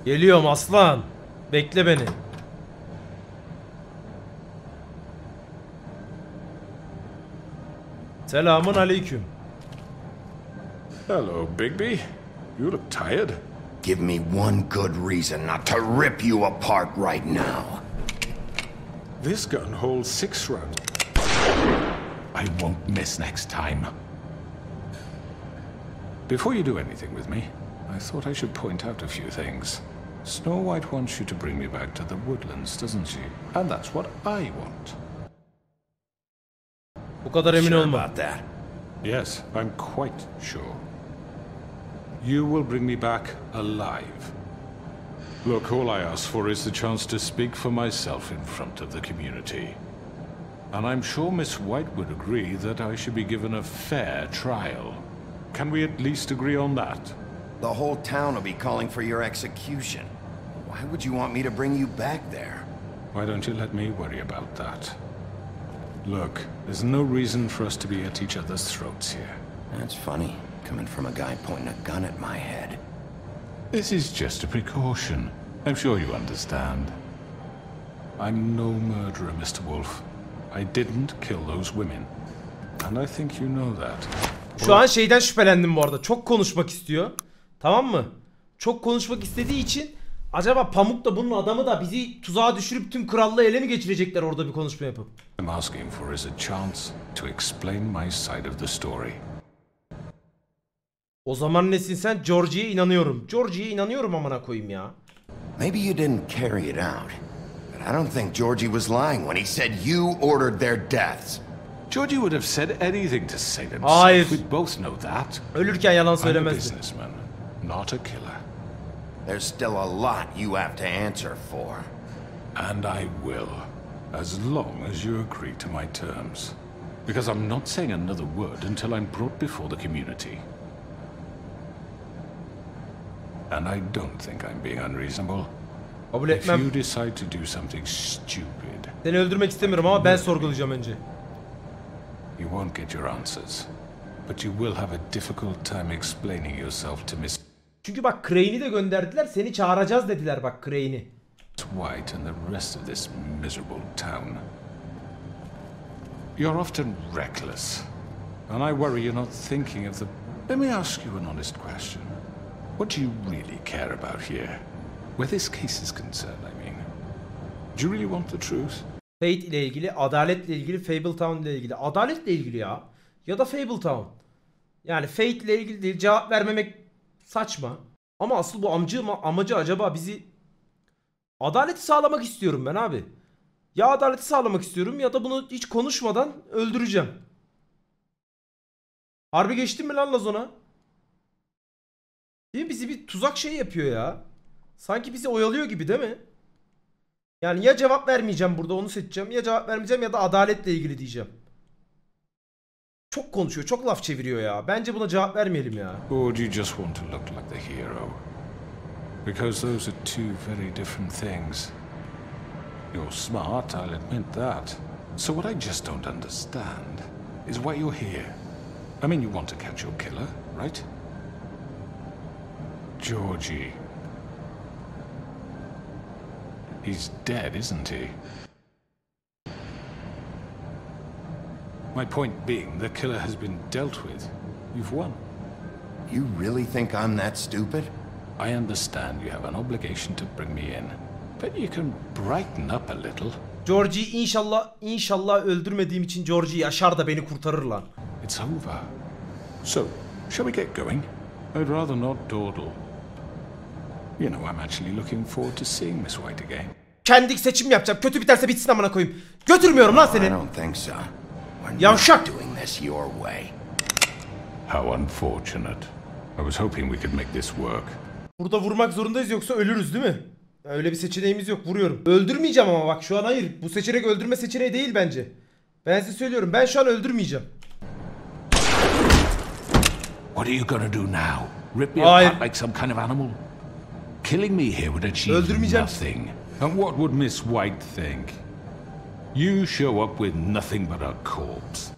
[SPEAKER 1] Geliyorum aslan. Bekle beni. Selamun aleyküm.
[SPEAKER 8] Hello, Bigby. You look tired.
[SPEAKER 3] Give me one good reason not to rip you apart right now.
[SPEAKER 8] This gun holds 6 rounds. I won't miss next time. Before you do anything with me, I thought I should point out a few things. Snow White wants you to bring me back to the woodlands, doesn't she? And that's what I want.
[SPEAKER 1] Bu kadar emin
[SPEAKER 3] Sure
[SPEAKER 1] olma.
[SPEAKER 3] about that?
[SPEAKER 8] Yes, I'm quite sure. You will bring me back alive. Look, all I ask for is the chance to speak for myself in front of the community. And I'm sure Miss White would agree that I should be given a fair trial. Can we at least agree on that?
[SPEAKER 3] The whole town will be calling for your execution. Why would you want me to bring you back there?
[SPEAKER 8] Why don't you let me worry about that? Look, there's no reason for us to be at each other's throats here.
[SPEAKER 3] That's funny, coming from a guy pointing a gun at my head.
[SPEAKER 8] This is just a precaution. I'm sure you understand. I'm no murderer, Mr. Wolf. I didn't kill those women. And I think you know that.
[SPEAKER 1] Şu an şeyden şüphelendim bu arada. Çok konuşmak istiyor. Tamam mı? Çok konuşmak istediği için acaba Pamuk da bunun adamı da bizi tuzağa düşürüp tüm krallığı ele mi geçirecekler orada bir konuşma yapıp?
[SPEAKER 8] I'm asking for is a chance to explain my side of the story.
[SPEAKER 1] O zaman nesin sen? Georgie'ye inanıyorum. Georgie'ye inanıyorum amına koyayım ya.
[SPEAKER 3] Maybe you didn't carry it out, but I don't think Georgie was lying when he said you ordered their deaths.
[SPEAKER 8] Georgie would have said anything to save himself.
[SPEAKER 1] Hayır.
[SPEAKER 8] We both know that.
[SPEAKER 1] Ölürken yalan
[SPEAKER 8] I'm a
[SPEAKER 1] söylemezdi.
[SPEAKER 8] businessman, not a killer.
[SPEAKER 3] There's still a lot you have to answer for.
[SPEAKER 8] And I will, as long as you agree to my terms. Because I'm not saying another word until I'm brought before the community. And I don't think I'm being unreasonable.
[SPEAKER 1] Kabul
[SPEAKER 8] If
[SPEAKER 1] etmem.
[SPEAKER 8] you decide to do something stupid,
[SPEAKER 1] Seni öldürmek istemiyorum ama ben sorgulayacağım önce.
[SPEAKER 8] you won't get your answers. But you will have a difficult time explaining yourself to Miss
[SPEAKER 1] Çünkü bak Crane'i de gönderdiler. Seni çağıracağız dediler bak Crane'i.
[SPEAKER 8] White and the rest of this miserable town. You're often reckless, and I worry you're not thinking of the... Let me ask you an honest question. What do you really care about here? Where this case is concerned, I mean. Do you really want the truth?
[SPEAKER 1] Fate ile ilgili, adaletle ilgili, Fabletown ile ilgili. Adaletle ilgili ya. Ya da Fabletown. Yani Fate ile ilgili değil. Cevap vermemek saçma. Ama asıl bu amacı acaba bizi... Adaleti sağlamak istiyorum ben abi. Ya adaleti sağlamak istiyorum ya da bunu hiç konuşmadan öldüreceğim. Harbi geçtim mi lan Lazona? Değil mi? Bizi bir tuzak şey yapıyor ya. Sanki bizi oyalıyor gibi değil mi? Yani ya cevap vermeyeceğim burada onu seçeceğim. Ya cevap vermeyeceğim ya da adaletle ilgili diyeceğim. Çok konuşuyor, çok laf çeviriyor ya. Bence buna cevap vermeyelim ya.
[SPEAKER 8] Or do you just want to look like the hero? Because those are two very different things. You're smart, I'll admit that. So what I just don't understand is why you're here. I mean, you want to catch your killer, right? Georgie. He's dead, isn't he? My point being, the killer has been dealt with. You've won.
[SPEAKER 3] You really think I'm that stupid?
[SPEAKER 8] I understand you have an obligation to bring me in. But you can brighten up a little.
[SPEAKER 1] Georgie inşallah öldürmediğim için Georgie yaşar da beni kurtarır lan.
[SPEAKER 8] It's over. So, shall we get going? I'd rather not dawdle. You know, I'm actually looking forward to seeing Miss White again.
[SPEAKER 1] Kendi seçim yapacağım. Kötü biterse bitsin amına koyayım. Götürmüyorum lan seni.
[SPEAKER 3] I don't think so.
[SPEAKER 1] Yavşak.
[SPEAKER 3] Doing this your way.
[SPEAKER 8] How unfortunate. I was hoping we could make this work.
[SPEAKER 1] Burada vurmak zorundayız yoksa ölürüz değil mi? Öyle bir seçeneğimiz yok. Vuruyorum. Öldürmeyeceğim ama bak şu an hayır. Bu seçenek öldürme seçeneği değil bence. Ben size söylüyorum. Ben şu an öldürmeyeceğim.
[SPEAKER 8] What are you gonna do now? Rip me apart like some kind of animal? Killing me here would achieve nothing. And what would Miss White think? You show up with nothing but a corpse.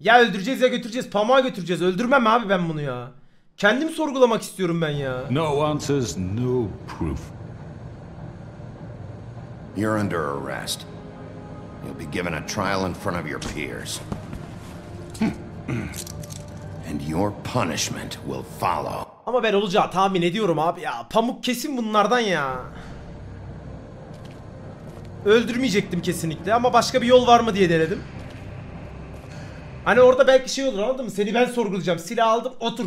[SPEAKER 1] Ya öldüreceğiz ya götüreceğiz. Pamuğa götüreceğiz. Öldürmem abi ben bunu ya. Kendim sorgulamak istiyorum ben ya.
[SPEAKER 8] No answers, no proof.
[SPEAKER 3] You're under arrest. You'll be given a trial in front of your peers. And your punishment will follow.
[SPEAKER 1] Ama ben olacağı tahmin ediyorum abi ya. Pamuk kesin bunlardan ya. Öldürmeyecektim kesinlikle ama başka bir yol var mı diye denedim. Hani orada belki şey olur, anladın mı? Seni ben sorgulayacağım. Silah aldım, otur.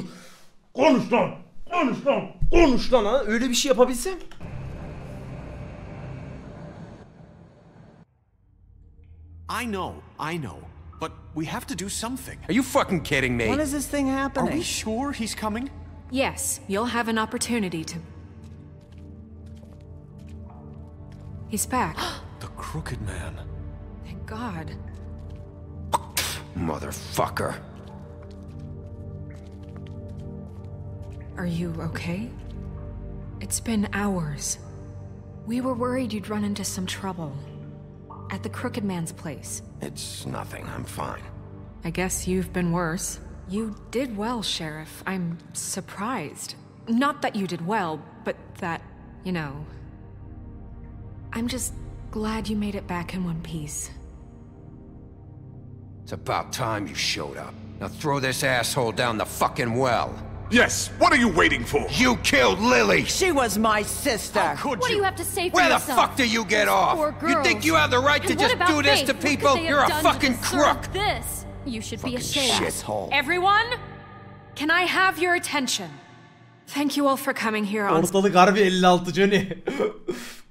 [SPEAKER 1] Konuş lan. Konuş lan. Konuş lan. Ha? Öyle bir şey yapabilsem.
[SPEAKER 9] I know. But we have to do something.
[SPEAKER 14] Are you fucking kidding me?
[SPEAKER 5] When is this thing happening?
[SPEAKER 9] Are we sure he's coming?
[SPEAKER 4] Yes, you'll have an opportunity to... He's back.
[SPEAKER 14] The Crooked Man.
[SPEAKER 4] Thank God.
[SPEAKER 3] Motherfucker.
[SPEAKER 4] Are you okay? It's been hours. We were worried you'd run into some trouble. At the Crooked Man's place.
[SPEAKER 3] It's nothing. I'm fine.
[SPEAKER 4] I guess you've been worse. You did well, Sheriff. I'm surprised. Not that you did well, but that, you know... I'm just glad you made it back in one piece.
[SPEAKER 14] It's about time you showed up. Now throw this asshole down the fucking well.
[SPEAKER 8] Yes, what are you waiting for?
[SPEAKER 3] You killed Lily!
[SPEAKER 5] She was my sister.
[SPEAKER 14] How could
[SPEAKER 12] What
[SPEAKER 14] you?
[SPEAKER 12] do you have to say for
[SPEAKER 14] Where
[SPEAKER 12] yourself?
[SPEAKER 14] the fuck do you get off?
[SPEAKER 12] Poor
[SPEAKER 14] You
[SPEAKER 12] girls.
[SPEAKER 14] think you have the right to
[SPEAKER 12] And
[SPEAKER 14] just
[SPEAKER 12] what about
[SPEAKER 14] do this
[SPEAKER 12] Faith?
[SPEAKER 14] to
[SPEAKER 12] What could
[SPEAKER 14] people?
[SPEAKER 12] they have
[SPEAKER 14] You're a
[SPEAKER 12] done to
[SPEAKER 14] fucking
[SPEAKER 12] deserve
[SPEAKER 14] crook!
[SPEAKER 12] This. You should be ashamed.
[SPEAKER 3] Shithole.
[SPEAKER 4] Everyone, can I have your attention? Thank you all for coming here on...
[SPEAKER 1] Ortalık harbi 56 Johnny.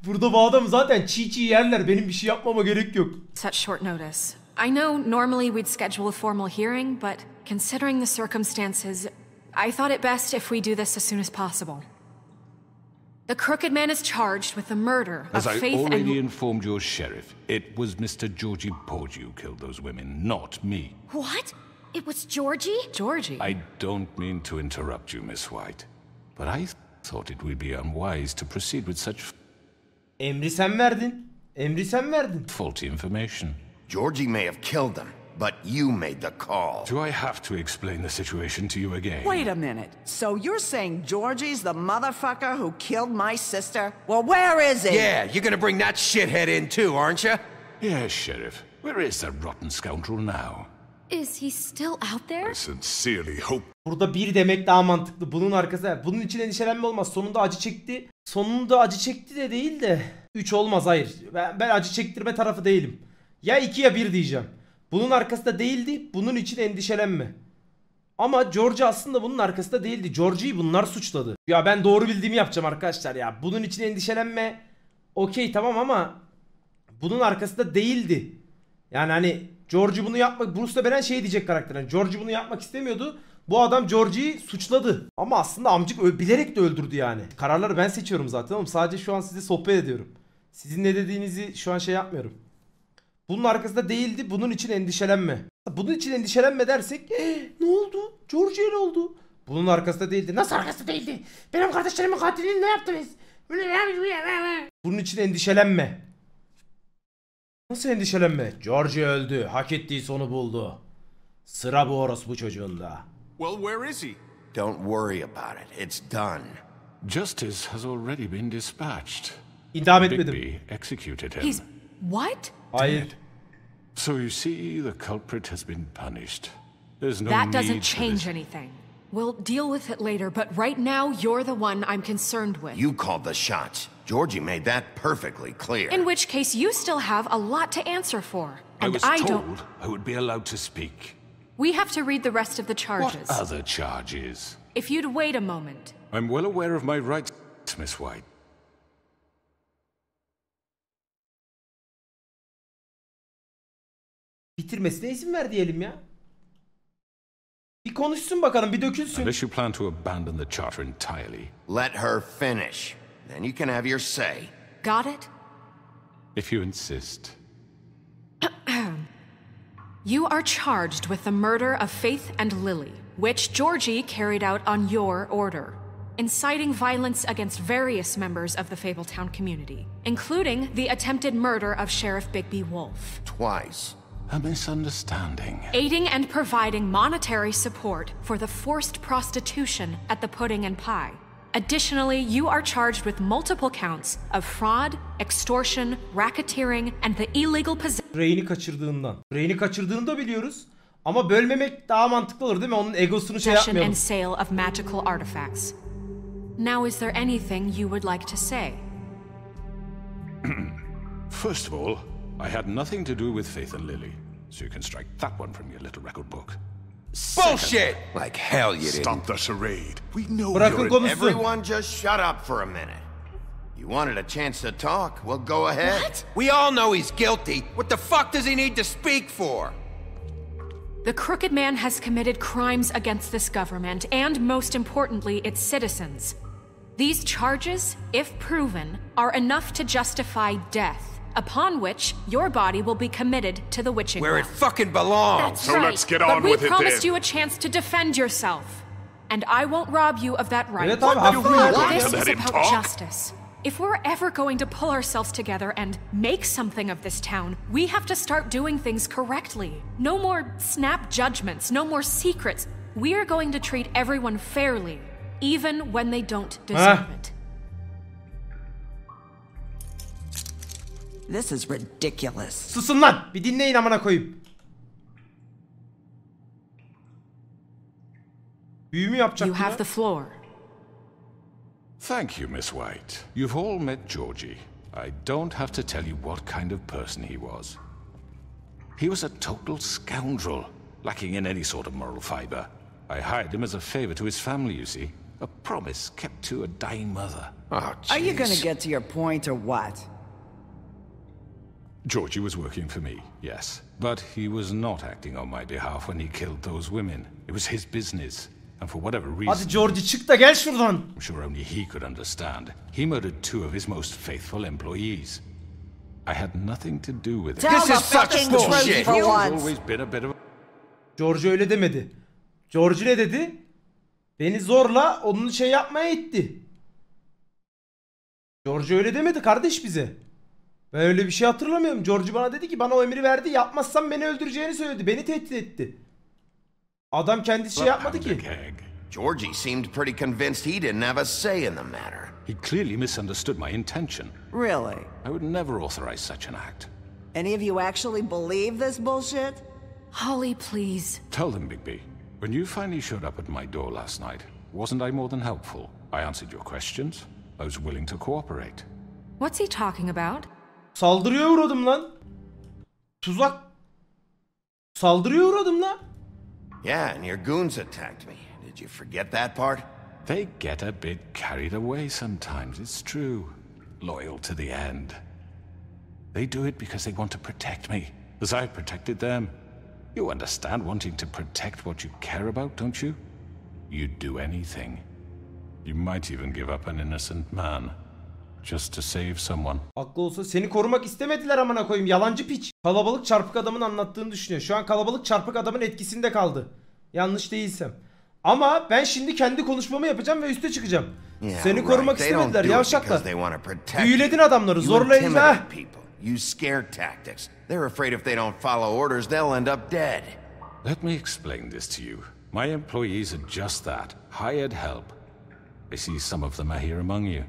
[SPEAKER 1] Burada bu adam zaten çiğ yerler. Benim bir şey yapmama gerek yok.
[SPEAKER 4] Such short notice. I know normally we'd schedule a formal hearing, but considering the circumstances, I thought it best if we do this as soon as possible. The crooked man is charged with the murder of
[SPEAKER 8] As I
[SPEAKER 4] Faith and...
[SPEAKER 8] already informed your sheriff, it was Mr. Georgie Porgy who killed those women, not me.
[SPEAKER 15] What? It was Georgie?
[SPEAKER 4] Georgie?
[SPEAKER 8] I don't mean to interrupt you, Miss White, but I thought it would be unwise to proceed with such...
[SPEAKER 1] Emri sen verdin. Emri sen verdin.
[SPEAKER 8] Faulty information.
[SPEAKER 3] Georgie may have killed them, but you made the call.
[SPEAKER 8] Do I have to explain the situation to you again?
[SPEAKER 5] Wait a minute. So you're saying Georgie's the motherfucker who killed my sister? Well, where is he?
[SPEAKER 14] Yeah, you're gonna bring that shithead in too, aren't you?
[SPEAKER 8] Yes, Sheriff. Where is that rotten scoundrel now?
[SPEAKER 15] Is he still out there?
[SPEAKER 8] I sincerely hope...
[SPEAKER 1] Burada bir demek daha mantıklı. Bunun arkasında. Bunun için endişelenme olmaz. Sonunda acı çekti. Sonunda acı çekti de değil de. 3 olmaz, hayır. Ben acı çektirme tarafı değilim. Ya 2 ya 1 diyeceğim. Bunun arkasında değildi. Bunun için endişelenme. Ama Georgie aslında bunun arkasında değildi. Georgie'yi bunlar suçladı. Ya ben doğru bildiğimi yapacağım arkadaşlar ya. Bunun için endişelenme. Okey tamam ama bunun arkasında değildi. Yani hani Georgie bunu yapmak... Bruce Wayne şey diyecek karakterine. Georgie bunu yapmak istemiyordu. Bu adam Georgie'yi suçladı. Ama aslında amcık bilerek de öldürdü yani. Kararları ben seçiyorum zaten oğlum. Sadece şu an size sohbet ediyorum. Sizin ne dediğinizi şu an şey yapmıyorum. Bunun arkasında değildi. Bunun için endişelenme. Bunun için endişelenme dersek ne oldu? Georgie'ye ne oldu? Bunun arkasında değildi. Nasıl arkasında değildi? Benim kardeşlerimin katilini ne yaptınız? Bunun için endişelenme. Nasıl endişelenme? Georgie öldü. Hak ettiği sonu buldu. Sıra bu orospu çocuğunda.
[SPEAKER 3] Well, where is he? Don't worry about it. It's done.
[SPEAKER 8] Justice has already been dispatched.
[SPEAKER 1] İdam etmedim.
[SPEAKER 8] Bigby executed him.
[SPEAKER 4] He's... what?
[SPEAKER 1] Hayır.
[SPEAKER 8] So you see, the culprit has been punished. There's no
[SPEAKER 4] That
[SPEAKER 8] need
[SPEAKER 4] doesn't
[SPEAKER 8] for
[SPEAKER 4] change
[SPEAKER 8] this.
[SPEAKER 4] anything. We'll deal with it later, but right now you're the one I'm concerned with.
[SPEAKER 3] You called the shots. Georgie made that perfectly clear.
[SPEAKER 4] In which case you still have a lot to answer for.
[SPEAKER 8] I
[SPEAKER 4] And
[SPEAKER 8] was
[SPEAKER 4] I
[SPEAKER 8] told
[SPEAKER 4] don't...
[SPEAKER 8] I would be allowed to speak.
[SPEAKER 4] We have to read the rest of the charges.
[SPEAKER 8] What other charges?
[SPEAKER 4] If you'd wait a moment.
[SPEAKER 8] I'm well aware of my rights, Miss White.
[SPEAKER 1] Bitirmesine izin ver diyelim ya. Bir konuşsun bakalım, bir dökülsün.
[SPEAKER 8] Unless you plan to abandon the charter entirely.
[SPEAKER 3] Let her finish. Then you can have your say.
[SPEAKER 4] Got it?
[SPEAKER 8] If you insist.
[SPEAKER 4] You are charged with the murder of Faith and Lily, which Georgie carried out on your order, inciting violence against various members of the Fabletown community, including the attempted murder of Sheriff Bigby Wolf.
[SPEAKER 3] Twice.
[SPEAKER 8] A misunderstanding.
[SPEAKER 4] Aiding and providing monetary support for the forced prostitution at the Pudding and Pie. Additionally, you are charged with multiple counts of fraud, extortion, racketeering, and the illegal possession.
[SPEAKER 1] RRaenee kaçırdığından. RRaenee kaçırdığını da biliyoruz. Ama bölmemek daha mantıklı olur değil mi? Onun egosunu şey yapmayalım.
[SPEAKER 4] And sale of magical artifacts. Now, is there anything you would like to say?
[SPEAKER 8] First of all, I had nothing to do with Faith and Lily, so you can strike that one from your little record book.
[SPEAKER 14] Bullshit! Like hell you didn't.
[SPEAKER 3] Stop the charade. We know
[SPEAKER 1] Bırakın
[SPEAKER 3] you're...
[SPEAKER 1] konuşsun.
[SPEAKER 3] Everyone just shut up for a minute. You wanted a chance to talk, well go ahead.
[SPEAKER 14] What? We all know he's guilty. What the fuck does he need to speak for?
[SPEAKER 4] The Crooked Man has committed crimes against this government and, most importantly, its citizens. These charges, if proven, are enough to justify death, upon which your body will be committed to the witching
[SPEAKER 14] Where
[SPEAKER 4] well.
[SPEAKER 14] it fucking belongs.
[SPEAKER 4] That's
[SPEAKER 14] So
[SPEAKER 4] right.
[SPEAKER 14] let's get on
[SPEAKER 4] but
[SPEAKER 14] with
[SPEAKER 4] we
[SPEAKER 14] it
[SPEAKER 4] promised
[SPEAKER 14] then.
[SPEAKER 4] you a chance to defend yourself, and I won't rob you of that right.
[SPEAKER 1] Evet abi, haklı ya.
[SPEAKER 4] This
[SPEAKER 10] Let
[SPEAKER 4] is
[SPEAKER 10] him
[SPEAKER 4] about
[SPEAKER 10] talk.
[SPEAKER 4] justice. If we're ever going to pull ourselves together and make something of this town, we have to start doing things correctly. No more snap judgments, no more secrets. We are going to treat everyone fairly, even when they don't deserve it.
[SPEAKER 5] This is ridiculous.
[SPEAKER 1] Susun lan! Bir dinleyin amına koyayım. Büyü mü yapacak?
[SPEAKER 4] You have the floor.
[SPEAKER 8] Thank you, Miss White. You've all met Georgie. I don't have to tell you what kind of person he was. He was a total scoundrel, lacking in any sort of moral fiber. I hired him as a favor to his family, you see. A promise kept to a dying mother.
[SPEAKER 3] Oh,
[SPEAKER 5] Are you gonna get to your point or what?
[SPEAKER 8] Georgie was working for me, yes. But he was not acting on my behalf when he killed those women. It was his business. And for whatever reason...
[SPEAKER 1] Hadi Georgie çık da gel şuradan.
[SPEAKER 8] I'm sure only he could understand. He murdered 2 of his most faithful employees. I had nothing to do with it.
[SPEAKER 3] This is such bullshit.
[SPEAKER 8] Georgie's always been a bit of a...
[SPEAKER 1] Georgie öyle demedi. Georgie ne dedi? Beni zorla onun şey yapmaya itti. Georgie öyle demedi kardeş bize. Ben öyle bir şey hatırlamıyorum. Georgie bana dedi ki bana o emri verdi. Yapmazsam beni öldüreceğini söyledi. Beni tehdit etti. Adam kendisi şey yapmadı ki.
[SPEAKER 3] Georgie seemed pretty convinced he didn't have a say in the matter.
[SPEAKER 8] He clearly misunderstood my intention.
[SPEAKER 5] Really?
[SPEAKER 8] I would never authorize such an act.
[SPEAKER 5] Any of you actually believe this bullshit?
[SPEAKER 4] Holly, please.
[SPEAKER 8] Tell them, Bigby. When you finally showed up at my door last night, wasn't I more than helpful? I answered your questions. I was willing to cooperate.
[SPEAKER 4] What's he talking about?
[SPEAKER 1] Saldırıya uğradım lan. Tuzak. Saldırıya uğradım lan.
[SPEAKER 3] Yeah, and your goons attacked me. Did you forget that part?
[SPEAKER 8] They get a bit carried away sometimes, it's true. Loyal to the end. They do it because they want to protect me, as I've protected them. You understand wanting to protect what you care about, don't you? You'd do anything. You might even give up an innocent man. Just to save someone.
[SPEAKER 1] Haklı olsa seni korumak istemediler amına koyayım. Yalancı piç. Kalabalık çarpık adamın anlattığını düşünüyor. Şu an kalabalık çarpık adamın etkisinde kaldı. Yanlış değilsem. Ama ben şimdi kendi konuşmamı yapacağım ve üste çıkacağım. Seni korumak istemediler yavşaklar. Büyüledin adamları zorlayınca.
[SPEAKER 3] Use scare tactics. They're afraid if they don't follow orders, they'll end up dead.
[SPEAKER 8] Let me explain this to you. My employees are just that, hired help. I see some of them are here among you.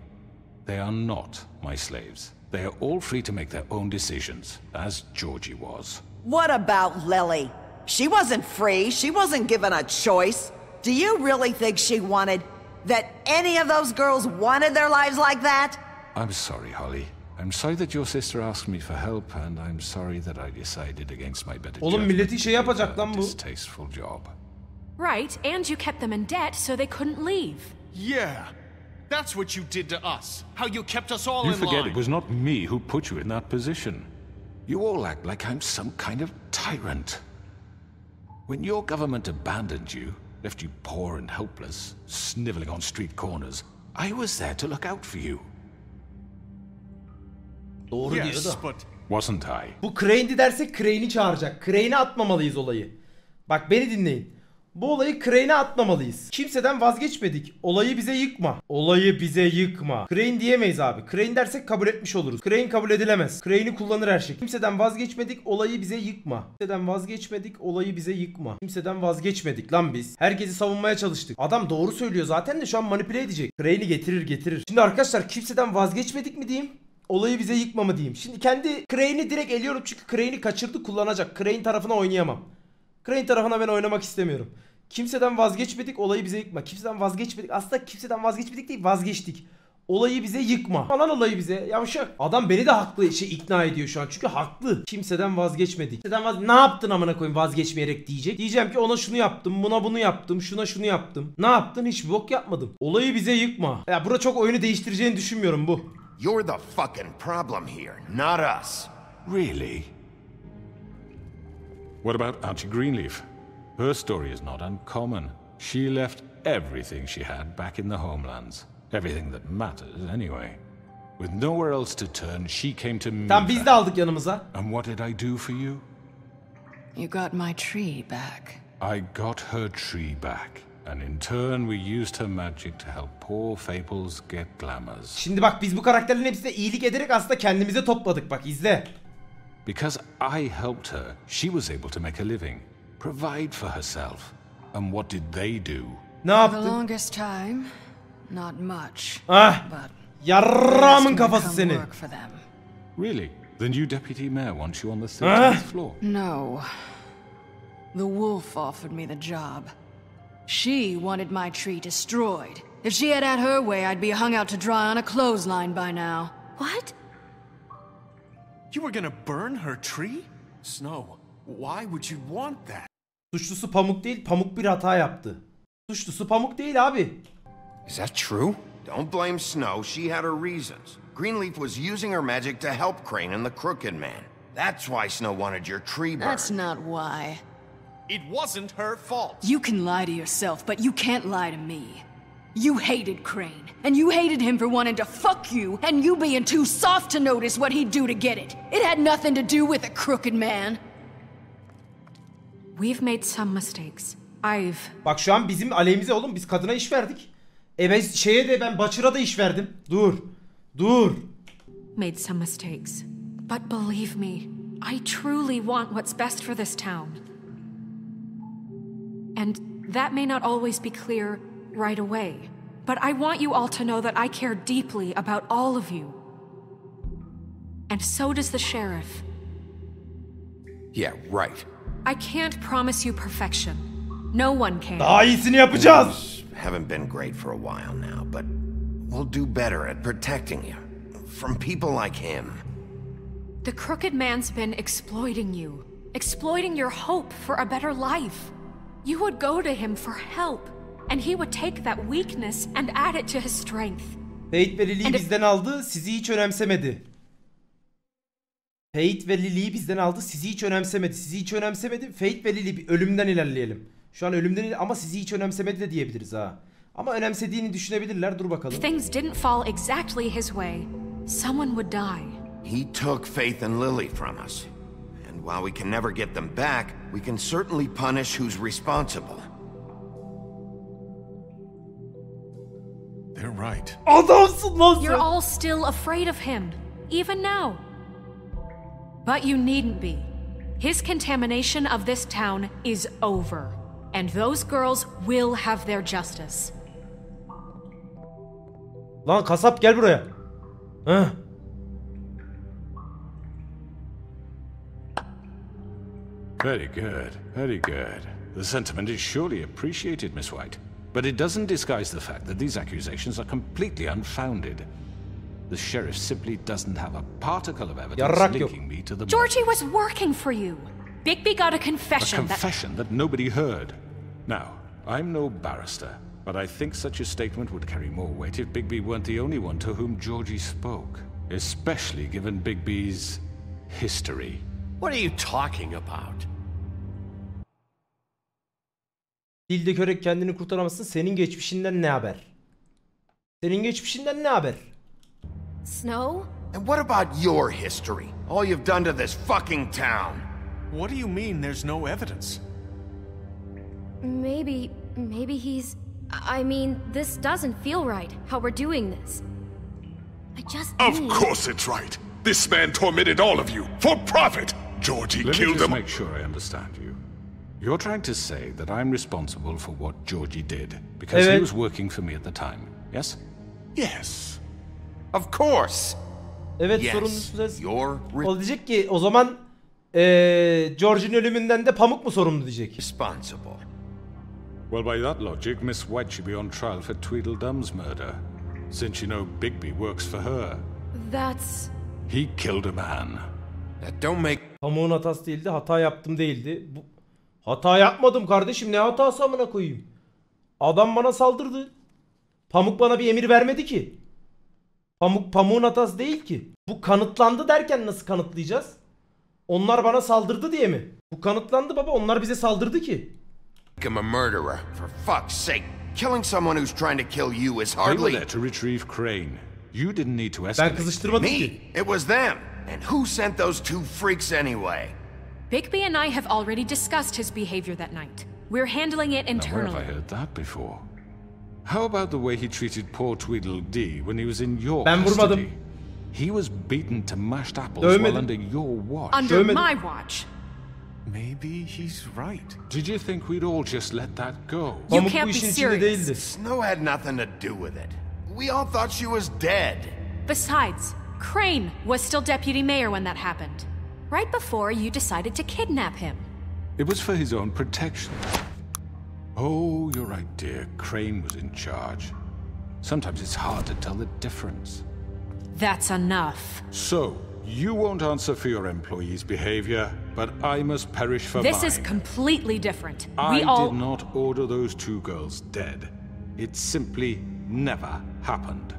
[SPEAKER 8] They are not my slaves. They are all free to make their own decisions, as Georgie was.
[SPEAKER 5] What about Lily? She wasn't free. She wasn't given a choice. Do you really think she wanted... that any of those girls wanted their lives like that?
[SPEAKER 8] I'm sorry, Holly. I'm sorry that your sister asked me for help, and I'm sorry that I decided against my better judgment.
[SPEAKER 1] Oğlum milleti şey yapacak lan bu.
[SPEAKER 8] Distasteful job.
[SPEAKER 4] Right, and you kept them in debt so they couldn't leave.
[SPEAKER 9] Yeah. That's what you did to us. How you kept us all
[SPEAKER 8] You
[SPEAKER 9] in
[SPEAKER 8] forget
[SPEAKER 9] line.
[SPEAKER 8] it was not me who put you in that position. You all act like I'm some kind of tyrant. When your government abandoned you, left you poor and helpless, sniveling on street corners, I was there to look out for you.
[SPEAKER 1] Doğru diyor da.
[SPEAKER 9] But
[SPEAKER 8] Wasn't I?
[SPEAKER 1] Bu Crane'di dersek Crane'i çağıracak. Crane'e atmamalıyız olayı. Bak beni dinleyin. Bu olayı Crane'e atmamalıyız. Kimseden vazgeçmedik. Olayı bize yıkma. Olayı bize yıkma. Crane diyemeyiz abi. Crane dersek kabul etmiş oluruz. Crane kabul edilemez. Crane'i kullanır her şey. Kimseden vazgeçmedik. Olayı bize yıkma. Kimseden vazgeçmedik. Olayı bize yıkma. Kimseden vazgeçmedik lan biz. Herkesi savunmaya çalıştık. Adam doğru söylüyor zaten de şu an manipüle edecek. Crane'i getirir. Şimdi arkadaşlar kimseden vazgeçmedik mi diyeyim? Olayı bize yıkma mı diyeyim? Şimdi kendi Crane'i direkt eliyorum çünkü Crane'i kaçırdı, kullanacak. Crane tarafına oynayamam. Crane tarafına ben oynamak istemiyorum. Kimseden vazgeçmedik, olayı bize yıkma. Kimseden vazgeçmedik. Aslında kimseden vazgeçmedik değil, vazgeçtik. Olayı bize yıkma. Falan olayı bize. Yavşak. Adam beni de haklı ikna ediyor şu an. Çünkü haklı. Kimseden vazgeçmedik. Ne yaptın amına koyayım vazgeçmeyerek diyecek. Diyeceğim ki ona şunu yaptım, buna bunu yaptım, şuna şunu yaptım. Ne yaptın? Hiçbir bok yapmadım. Olayı bize yıkma. Ya burada çok oyunu değiştireceğini düşünmüyorum bu.
[SPEAKER 3] You're the fucking problem here, not us.
[SPEAKER 8] Really? What about Auntie Greenleaf? Her story is not uncommon. She left everything she had back in the homelands. Everything that matters, anyway. With nowhere else to turn, she came to me.
[SPEAKER 1] Tamam biz de aldık yanımıza.
[SPEAKER 8] And what did I do for you?
[SPEAKER 2] You got my tree back.
[SPEAKER 8] I got her tree back. And in turn we used her magic to help poor Fables get glamours.
[SPEAKER 1] Şimdi bak biz bu karakterlerin hepsine iyilik ederek aslında kendimize topladık bak izle.
[SPEAKER 8] Because I helped her, she was able to make a living, provide for herself. And what did they do?
[SPEAKER 1] Ne yaptın?
[SPEAKER 2] The longest time, not much.
[SPEAKER 1] Ah,
[SPEAKER 2] but
[SPEAKER 1] yarramın kafası seni.
[SPEAKER 8] Really? The new deputy mayor wants you on the 13th floor?
[SPEAKER 2] No. The wolf offered me the job. She wanted my tree destroyed. If she had her way, I'd be hung out to dry on a clothesline by now.
[SPEAKER 15] What?
[SPEAKER 9] You were gonna burn her tree? Snow, why would you want that?
[SPEAKER 1] Suçlusu Pamuk değil, Pamuk bir hata yaptı. Suçlusu Pamuk değil abi.
[SPEAKER 3] Is that true? Don't blame Snow. She had her reasons. Greenleaf was using her magic to help Crane and the Crooked Man. That's why Snow wanted your tree burned.
[SPEAKER 2] That's not why.
[SPEAKER 9] It wasn't her fault.
[SPEAKER 2] You can lie to yourself, but you can't lie to me. You hated Crane, and you hated him for wanting to fuck you, and you being too soft to notice what he'd do to get it. It had nothing to do with a Crooked Man.
[SPEAKER 4] We've made some mistakes.
[SPEAKER 1] Bak şu an bizim aleyhimize oğlum, biz kadına iş verdik. Ben Butcher'a da iş verdim. Dur.
[SPEAKER 4] Made some mistakes. But believe me, I truly want what's best for this town. And that may not always be clear right away. But I want you all to know that I care deeply about all of you. And so does the sheriff.
[SPEAKER 14] Yeah, right.
[SPEAKER 4] I can't promise you perfection. No one can.
[SPEAKER 1] Daha iyisini yapacağız.
[SPEAKER 3] Haven't been great for a while now, but we'll do better at protecting you from people like him.
[SPEAKER 4] The Crooked Man's been exploiting you, exploiting your hope for a better life. You would go to him for help, and he would take that weakness and add it to his strength.
[SPEAKER 1] Fate ve Lily'yi bizden aldı, sizi hiç önemsemedi. Fate ve Lily'yi bizden aldı, sizi hiç önemsemedi. Fate ve Lily, ölümden ilerleyelim. Şu an ölümden ama sizi hiç önemsemedi de diyebiliriz ha. Ama önemsediğini düşünebilirler, dur bakalım.
[SPEAKER 4] Things didn't fall exactly his way. Someone would die.
[SPEAKER 3] He took Faith and Lily from us. And while we can never get them back, we can certainly punish who's responsible.
[SPEAKER 8] They're right.
[SPEAKER 1] Adamsın lan sen.
[SPEAKER 4] You're all still afraid of him, even now. But you needn't be. His contamination of this town is over. And those girls will have their justice.
[SPEAKER 1] Lan kasap gel buraya. Heh.
[SPEAKER 8] Very good, very good. The sentiment is surely appreciated, Miss White. But it doesn't disguise the fact that these accusations are completely unfounded. The sheriff simply doesn't have a particle of evidence linking me to the...
[SPEAKER 4] Georgie was working for you. Bigby got a confession.
[SPEAKER 8] A confession that nobody heard. Now, I'm no barrister, but I think such a statement would carry more weight if Bigby weren't the only one to whom Georgie spoke. Especially given Bigby's history.
[SPEAKER 9] What are you talking about?
[SPEAKER 1] Dil dökerek kendini kurtaramazsın. Senin geçmişinden ne haber?
[SPEAKER 15] Snow?
[SPEAKER 3] And what about your history? All you've done to this fucking town.
[SPEAKER 9] What do you mean there's no evidence?
[SPEAKER 15] Maybe he's... I mean, this doesn't feel right, how we're doing this. I just
[SPEAKER 16] Of course it's right. This man tormented all of you, for profit. Georgie killed them.
[SPEAKER 8] Let me just make sure I understand you. You're trying to say that I'm responsible for what Georgie did, because he was working for me at the time, yes?
[SPEAKER 16] Yes.
[SPEAKER 3] Of course.
[SPEAKER 1] Evet,
[SPEAKER 3] yes.
[SPEAKER 1] sorumlusu
[SPEAKER 3] You're
[SPEAKER 1] o diyecek ki o zaman George'un ölümünden de Pamuk mu sorumlu diyecek.
[SPEAKER 3] Responsible.
[SPEAKER 8] Well, by that logic, Miss White should be on trial for Tweedledum's murder, since you know Bigby works for her.
[SPEAKER 15] That's...
[SPEAKER 8] He killed a man.
[SPEAKER 14] That don't make...
[SPEAKER 1] Pamuk'un hatası değildi, hata yaptım değildi. Hata yapmadım kardeşim, ne hatası amına koyayım. Adam bana saldırdı. Pamuk bana bir emir vermedi ki. Pamuk'un hatası değil ki. Bu kanıtlandı derken nasıl kanıtlayacağız? Onlar bana saldırdı diye mi? Bu kanıtlandı baba, onlar bize saldırdı ki.
[SPEAKER 3] I'm a murderer, for fuck's sake. Killing someone who's trying to kill you is
[SPEAKER 8] They were
[SPEAKER 3] hardly...
[SPEAKER 8] there to retrieve Crane. You didn't need to escalate.
[SPEAKER 1] Ben kızıştırmadım ki.
[SPEAKER 3] Me? It was them. And who sent those two freaks anyway?
[SPEAKER 4] Bigby and I have already discussed his behavior that night. We're handling it internally.
[SPEAKER 8] Now, where have I heard that before? How about the way he treated poor Tweedledee when he was in your
[SPEAKER 1] Ben
[SPEAKER 8] custody?
[SPEAKER 1] vurmadım.
[SPEAKER 8] He was beaten to mashed apples
[SPEAKER 1] Dövmedim.
[SPEAKER 8] while under your watch.
[SPEAKER 4] Under my watch.
[SPEAKER 9] Maybe he's right.
[SPEAKER 8] Did you think we'd all just let that go?
[SPEAKER 4] You
[SPEAKER 1] Pamuk
[SPEAKER 4] can't
[SPEAKER 1] bu
[SPEAKER 4] be
[SPEAKER 1] işin içinde değildi.
[SPEAKER 4] serious.
[SPEAKER 3] Snow had nothing to do with it. We all thought she was dead.
[SPEAKER 4] Besides, Crane was still deputy mayor when that happened. Right before you decided to kidnap him.
[SPEAKER 8] It was for his own protection. Oh, you're right, dear. Crane was in charge. Sometimes it's hard to tell the difference.
[SPEAKER 4] That's enough.
[SPEAKER 8] So, you won't answer for your employees' behavior, but I must perish for mine.
[SPEAKER 4] This is completely different.
[SPEAKER 8] I
[SPEAKER 4] We all...
[SPEAKER 8] did not order those two girls dead. It simply never happened.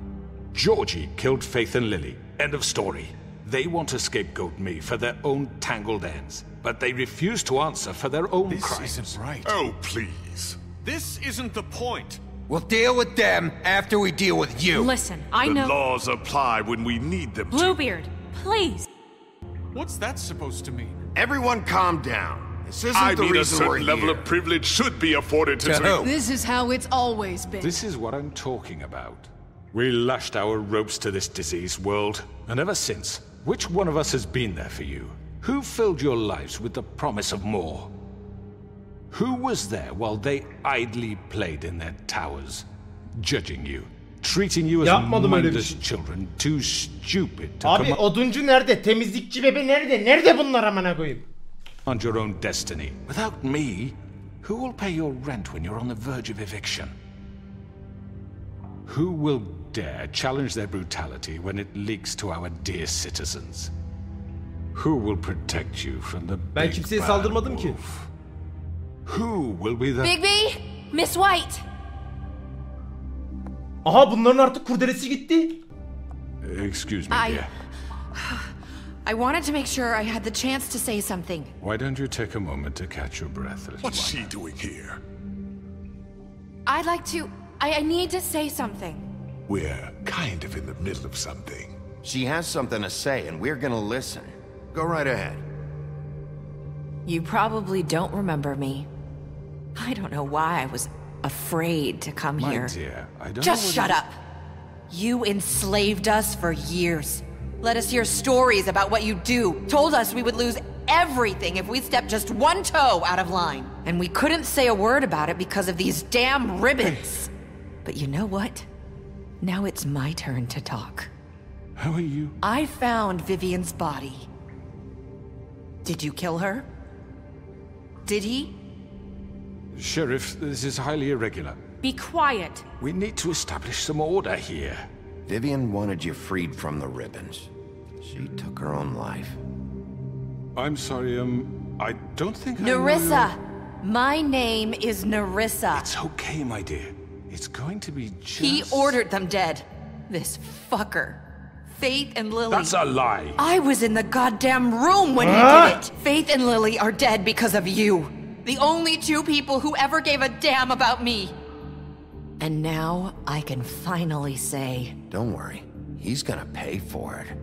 [SPEAKER 8] Georgie killed Faith and Lily. End of story. They want to scapegoat me for their own tangled ends, but they refuse to answer for their own crimes.
[SPEAKER 16] This isn't right. Oh, please.
[SPEAKER 9] This isn't the point.
[SPEAKER 14] We'll deal with them after we deal with you.
[SPEAKER 12] Listen, I know.
[SPEAKER 16] The laws apply when we need them to.
[SPEAKER 12] Bluebeard, please.
[SPEAKER 9] What's that supposed to mean?
[SPEAKER 3] Everyone calm down. This isn't
[SPEAKER 16] I
[SPEAKER 3] the
[SPEAKER 16] mean, a
[SPEAKER 3] reason we're
[SPEAKER 16] certain level
[SPEAKER 3] here.
[SPEAKER 16] of privilege should be afforded to
[SPEAKER 14] who?
[SPEAKER 2] This is how it's always been.
[SPEAKER 8] This is what I'm talking about. We lashed our ropes to this diseased world, and ever since, which one of us has been there for you? Who filled your lives with the promise of more? Who was there while they idly played in their towers, judging you, treating you as mindless children, too stupid to
[SPEAKER 1] Abi oduncu nerede? Temizlikçi bebe nerede? Nerede bunlar amına koyayım?
[SPEAKER 8] command your own destiny? Without me, who will pay your rent when you're on the verge of eviction? Who will dare challenge their brutality when it leaks to our dear citizens? Who will protect you from the
[SPEAKER 1] Ben kimseye saldırmadım ki.
[SPEAKER 8] Who will be the...
[SPEAKER 15] Bigby! Miss White!
[SPEAKER 1] Aha bunların artık kurdelesi gitti.
[SPEAKER 8] Excuse me, dear.
[SPEAKER 17] I wanted to make sure I had the chance to say something.
[SPEAKER 8] Why don't you take a moment to catch your breath, little
[SPEAKER 16] What's
[SPEAKER 8] one?
[SPEAKER 16] she doing here?
[SPEAKER 17] I'd like to... I need to say something.
[SPEAKER 16] We're kind of in the middle of something.
[SPEAKER 3] She has something to say, and we're gonna listen. Go right ahead.
[SPEAKER 17] You probably don't remember me. I don't know why I was afraid to come
[SPEAKER 8] My
[SPEAKER 17] here.
[SPEAKER 8] dear, I don't
[SPEAKER 17] Just
[SPEAKER 8] know what
[SPEAKER 17] shut
[SPEAKER 8] it-
[SPEAKER 17] up. You enslaved us for years. Let us hear stories about what you do. Told us we would lose everything if we stepped just one toe out of line. And we couldn't say a word about it because of these damn ribbons. But you know what? Now it's my turn to talk.
[SPEAKER 8] How are you?
[SPEAKER 17] I found Vivian's body. Did you kill her? Did he?
[SPEAKER 8] Sheriff, this is highly irregular.
[SPEAKER 12] Be quiet.
[SPEAKER 8] We need to establish some order here.
[SPEAKER 3] Vivian wanted you freed from the ribbons. She took her own life.
[SPEAKER 8] I'm sorry, I don't think
[SPEAKER 17] Nerissa! My name is Nerissa.
[SPEAKER 8] It's okay, my dear. It's going to be just...
[SPEAKER 17] He ordered them dead. This fucker. Faith and Lily.
[SPEAKER 8] That's a lie.
[SPEAKER 17] I was in the goddamn room when he did it. Faith and Lily are dead because of you. The only two people who ever gave a damn about me. And now I can finally say...
[SPEAKER 3] Don't worry. He's gonna pay for it.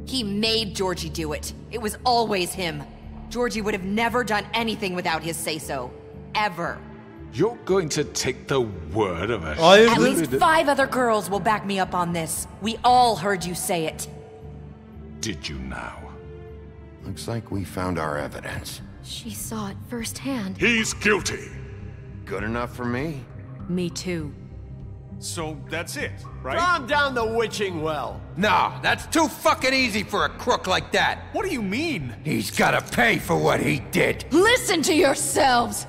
[SPEAKER 17] He made Georgie do it. It was always him. Georgie would have never done anything without his say-so. Ever.
[SPEAKER 8] You're going to take the word of a...
[SPEAKER 17] At least 5 other girls will back me up on this. We all heard you say it.
[SPEAKER 8] Did you now?
[SPEAKER 3] Looks like we found our evidence.
[SPEAKER 15] She saw it firsthand.
[SPEAKER 16] He's guilty.
[SPEAKER 3] Good enough for me.
[SPEAKER 17] Me too.
[SPEAKER 9] So that's it, right?
[SPEAKER 14] Calm down the witching well. No, that's too fucking easy for a crook like that.
[SPEAKER 9] What do you mean?
[SPEAKER 14] He's gotta pay for what he did.
[SPEAKER 15] Listen to yourselves!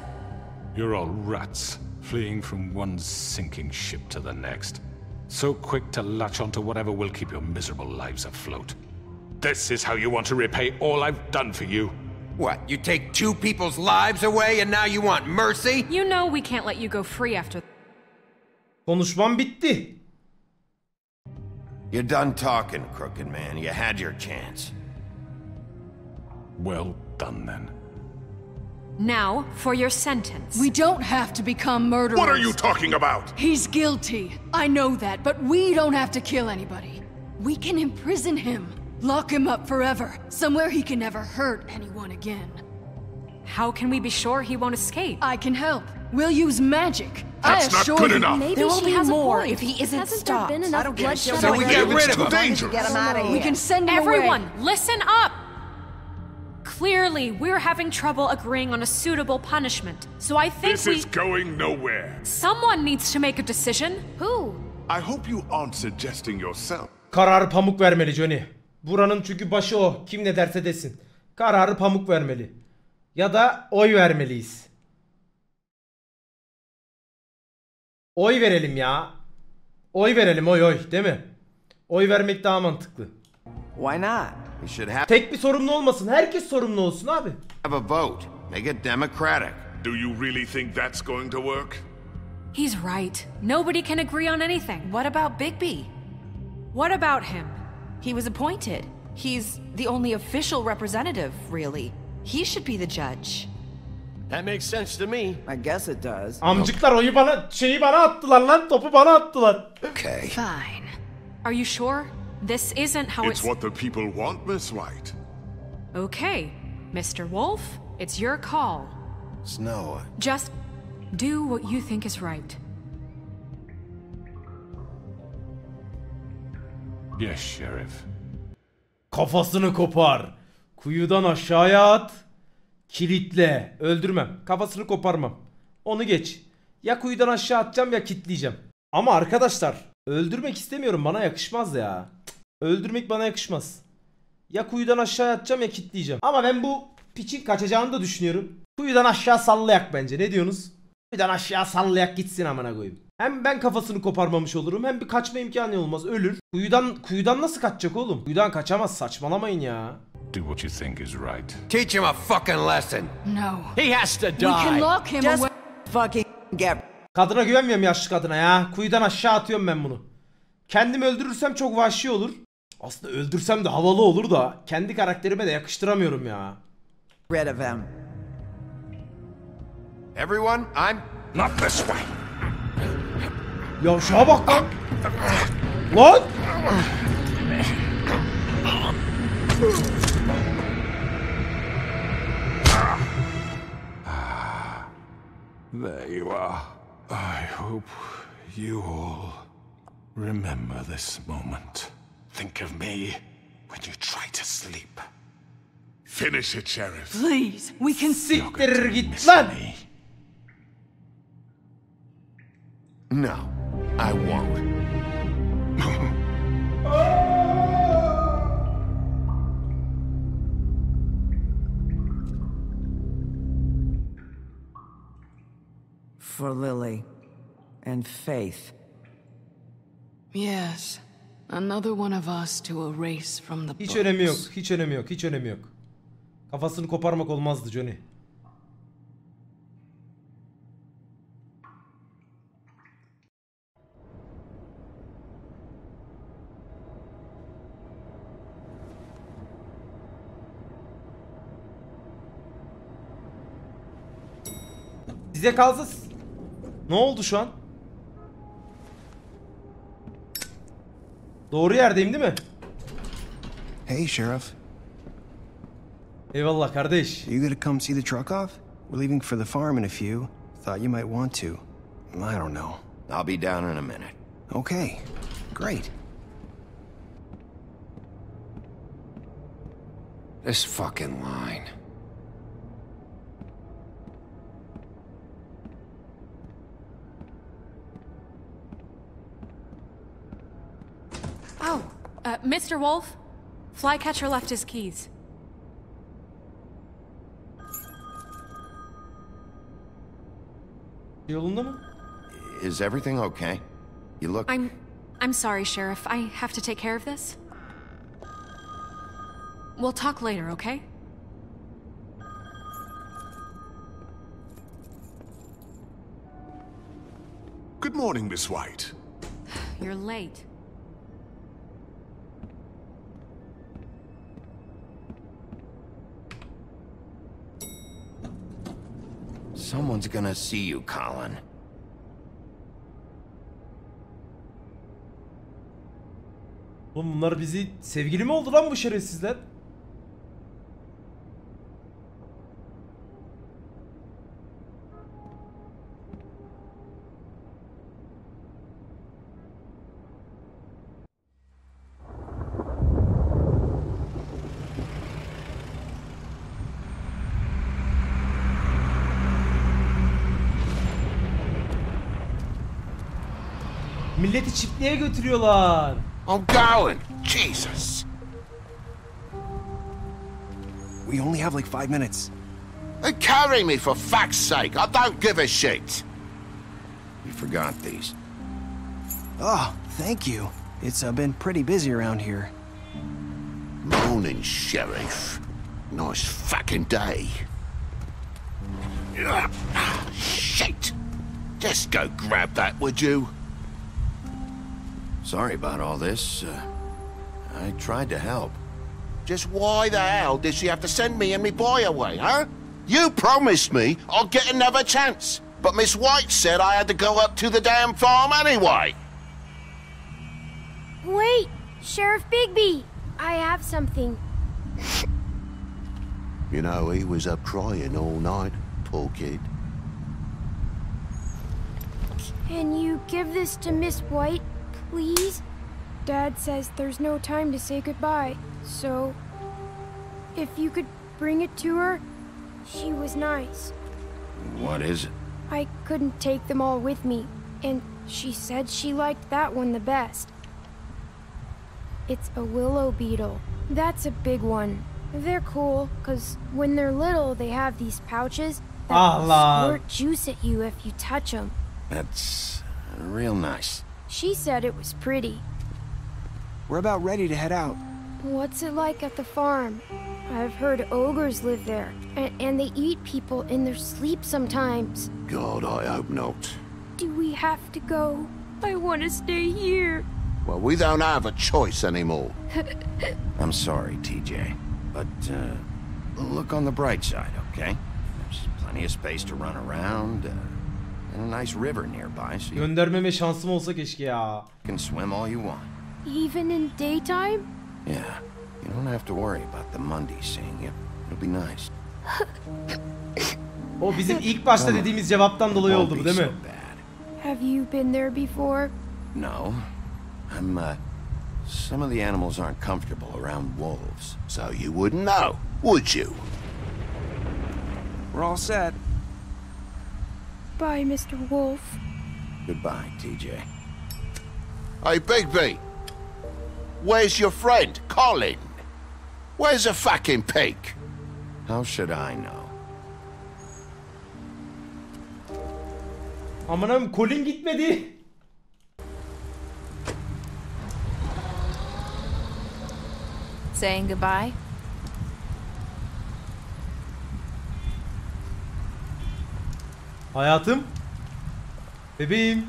[SPEAKER 8] You're all rats, fleeing from one sinking ship to the next. So quick to latch onto whatever will keep your miserable lives afloat. This is how you want to repay all I've done for you?
[SPEAKER 14] What, you take 2 people's lives away and now you want mercy?
[SPEAKER 12] You know we can't let you go free after...
[SPEAKER 1] Konuşmam bitti.
[SPEAKER 3] You're done talking, crooked man. You had your chance.
[SPEAKER 8] Well done, then.
[SPEAKER 12] Now, for your sentence.
[SPEAKER 15] We don't have to become murderers.
[SPEAKER 16] What are you talking about?
[SPEAKER 15] He's guilty. I know that, but we don't have to kill anybody. We can imprison him. Lock him up forever. Somewhere he can never hurt anyone again.
[SPEAKER 12] How can we be sure he won't escape?
[SPEAKER 15] I can help. We'll use magic.
[SPEAKER 16] That's not good enough.
[SPEAKER 15] Maybe
[SPEAKER 17] There will
[SPEAKER 15] she
[SPEAKER 17] be
[SPEAKER 15] has
[SPEAKER 17] more
[SPEAKER 15] a point.
[SPEAKER 17] if he isn't
[SPEAKER 15] Hasn't
[SPEAKER 17] stopped.
[SPEAKER 15] there been enough bloodshed?
[SPEAKER 14] So we get rid of him.
[SPEAKER 16] Dangerous.
[SPEAKER 5] Get him out of here.
[SPEAKER 15] We can send him
[SPEAKER 12] Everyone,
[SPEAKER 15] away.
[SPEAKER 12] listen up! Clearly, we're having trouble agreeing on a suitable punishment. So I think
[SPEAKER 16] This is going nowhere.
[SPEAKER 12] Someone needs to make a decision.
[SPEAKER 15] Who?
[SPEAKER 16] I hope you aren't suggesting yourself.
[SPEAKER 1] Kararı Pamuk vermeli Johnny. Buranın çünkü başı o. Kim ne derse desin. Kararı Pamuk vermeli. Ya da oy vermeliyiz. Oy verelim ya. Oy verelim oy değil mi? Oy vermek daha mantıklı.
[SPEAKER 5] Why not?
[SPEAKER 3] We should have
[SPEAKER 1] Tek bir sorumlu olmasın. Herkes sorumlu olsun abi.
[SPEAKER 3] a vote. Make it democratic.
[SPEAKER 16] Do you really think that's going to work?
[SPEAKER 4] He's right. Nobody can agree on anything.
[SPEAKER 17] What about Bigby?
[SPEAKER 4] What about him?
[SPEAKER 17] He was appointed. He's the only official representative, really. He should be the judge.
[SPEAKER 14] That makes sense to me.
[SPEAKER 5] I guess it does.
[SPEAKER 1] Amcıklar şeyi bana attılar lan, topu bana attılar.
[SPEAKER 3] Okay.
[SPEAKER 2] Fine.
[SPEAKER 4] Are you sure? This isn't how
[SPEAKER 16] It's what the people want, Miss White.
[SPEAKER 4] Okay, Mr. Wolf, it's your call.
[SPEAKER 3] Snow.
[SPEAKER 4] Just do what you think is right.
[SPEAKER 8] Yes, Sheriff.
[SPEAKER 1] Kafasını kopar. Kuyudan aşağıya at. Kilitle. Öldürmem. Kafasını koparmam. Onu geç. Ya kuyudan aşağı atacağım ya kilitleyeceğim. Ama arkadaşlar öldürmek istemiyorum. Bana yakışmaz ya. Öldürmek bana yakışmaz. Ya kuyudan aşağı atacağım ya kilitleyeceğim. Ama ben bu piçin kaçacağını da düşünüyorum. Kuyudan aşağı sallayak bence. Ne diyorsunuz? Kuyudan aşağı sallayak gitsin amına koyayım. Hem ben kafasını koparmamış olurum hem bir kaçma imkanı olmaz. Ölür. Kuyudan nasıl kaçacak oğlum? Kuyudan kaçamaz. Saçmalamayın ya.
[SPEAKER 8] Do what you think is right.
[SPEAKER 14] Teach him a fucking lesson.
[SPEAKER 2] No.
[SPEAKER 14] He has to die.
[SPEAKER 2] We can lock him
[SPEAKER 5] Just
[SPEAKER 2] away.
[SPEAKER 5] fucking get.
[SPEAKER 1] Kadına güvenmiyorum, yaşlı kadına ya. Kuyudan aşağı atıyorum ben bunu. Kendimi öldürürsem çok vahşi olur. Aslında öldürsem de havalı olur da kendi karakterime de yakıştıramıyorum ya.
[SPEAKER 5] Rid of him.
[SPEAKER 3] Everyone, I'm
[SPEAKER 16] Not this way.
[SPEAKER 1] Yavşağa bak lan. Lan.
[SPEAKER 8] There you are. I hope you all remember this moment.
[SPEAKER 16] Think of me when you try to sleep. Finish it, Sheriff.
[SPEAKER 2] Please, we can see.
[SPEAKER 1] Siktir git lan.
[SPEAKER 3] No, I won't.
[SPEAKER 5] For Lily and Faith.
[SPEAKER 2] Yes. Another one of us to erase from the
[SPEAKER 1] Hiç
[SPEAKER 2] books.
[SPEAKER 1] önemi yok. Hiç önemi yok. Hiç önemi yok. Kafasını koparmak olmazdı Johnny. Size kalsa... Ne oldu şu an? Doğru yerdeyim değil mi?
[SPEAKER 18] Hey, Sheriff.
[SPEAKER 1] Eyvallah kardeş.
[SPEAKER 18] Are you gonna come see the truck off? We're leaving for the farm in a few. Thought you might want to. I don't know.
[SPEAKER 3] I'll be down in a minute.
[SPEAKER 18] Okay, great.
[SPEAKER 14] This fucking line.
[SPEAKER 4] Oh, Mr. Wolf, Flycatcher left his keys.
[SPEAKER 1] Yolunda mı?
[SPEAKER 3] Is everything okay? You look...
[SPEAKER 4] I'm sorry, Sheriff. I have to take care of this. We'll talk later, okay?
[SPEAKER 16] Good morning, Miss White.
[SPEAKER 4] You're late.
[SPEAKER 3] Someone's gonna see you, Colin.
[SPEAKER 1] Oğlum bunlar bizi... Sevgili mi oldu lan bu şerefsizler? Milleti çiftliğe götürüyorlar.
[SPEAKER 3] I'm going. Jesus.
[SPEAKER 18] We only have like 5 minutes.
[SPEAKER 3] Carry me for fuck's sake. I don't give a shit. You forgot these.
[SPEAKER 18] Oh, thank you. It's been pretty busy around here.
[SPEAKER 3] Morning, Sheriff. Nice fucking day. Shit. Just go grab that, would you? Sorry about all this. I tried to help. Just why the hell did she have to send me and me boy away, huh? You promised me I'll get another chance, but Miss White said I had to go up to the damn farm anyway.
[SPEAKER 19] Wait, Sheriff Bigby, I have something.
[SPEAKER 3] You know, he was up crying all night, poor kid.
[SPEAKER 19] Can you give this to Miss White, please? Dad says there's no time to say goodbye, so if you could bring it to her, she was nice.
[SPEAKER 3] What is it?
[SPEAKER 19] I couldn't take them all with me, and she said she liked that one the best. It's a willow beetle. That's a big one. They're cool, because when they're little, they have these pouches that squirt juice at you if you touch them.
[SPEAKER 3] That's real nice.
[SPEAKER 19] She said it was pretty.
[SPEAKER 18] We're about ready to head out.
[SPEAKER 19] What's it like at the farm? I've heard ogres live there, and they eat people in their sleep sometimes.
[SPEAKER 3] God, I hope not.
[SPEAKER 19] Do we have to go? I want to stay here.
[SPEAKER 3] Well, we don't have a choice anymore. I'm sorry, TJ, but look on the bright side, okay? There's plenty of space to run around, and a nice river nearby, so you
[SPEAKER 1] Göndermeme şansım olsa keşke ya.
[SPEAKER 3] can swim all you want.
[SPEAKER 19] Even in daytime?
[SPEAKER 3] Yeah, you don't have to worry about the Monday seeing you. It'll be nice.
[SPEAKER 1] O bizim ilk başta dediğimiz cevaptan dolayı oldu bu, değil mi?
[SPEAKER 19] Have you been there before?
[SPEAKER 3] No. Some of the animals aren't comfortable around wolves, so you wouldn't know, would you?
[SPEAKER 18] We're all set.
[SPEAKER 19] Bye, Mr. Wolf.
[SPEAKER 3] Goodbye, TJ. Hey, Bigby! Where's your friend, Colin? Where's the fucking pig? How should I know?
[SPEAKER 1] Amanım, Colin gitmedi.
[SPEAKER 17] Saying goodbye?
[SPEAKER 1] Hayatım. Bebeğim.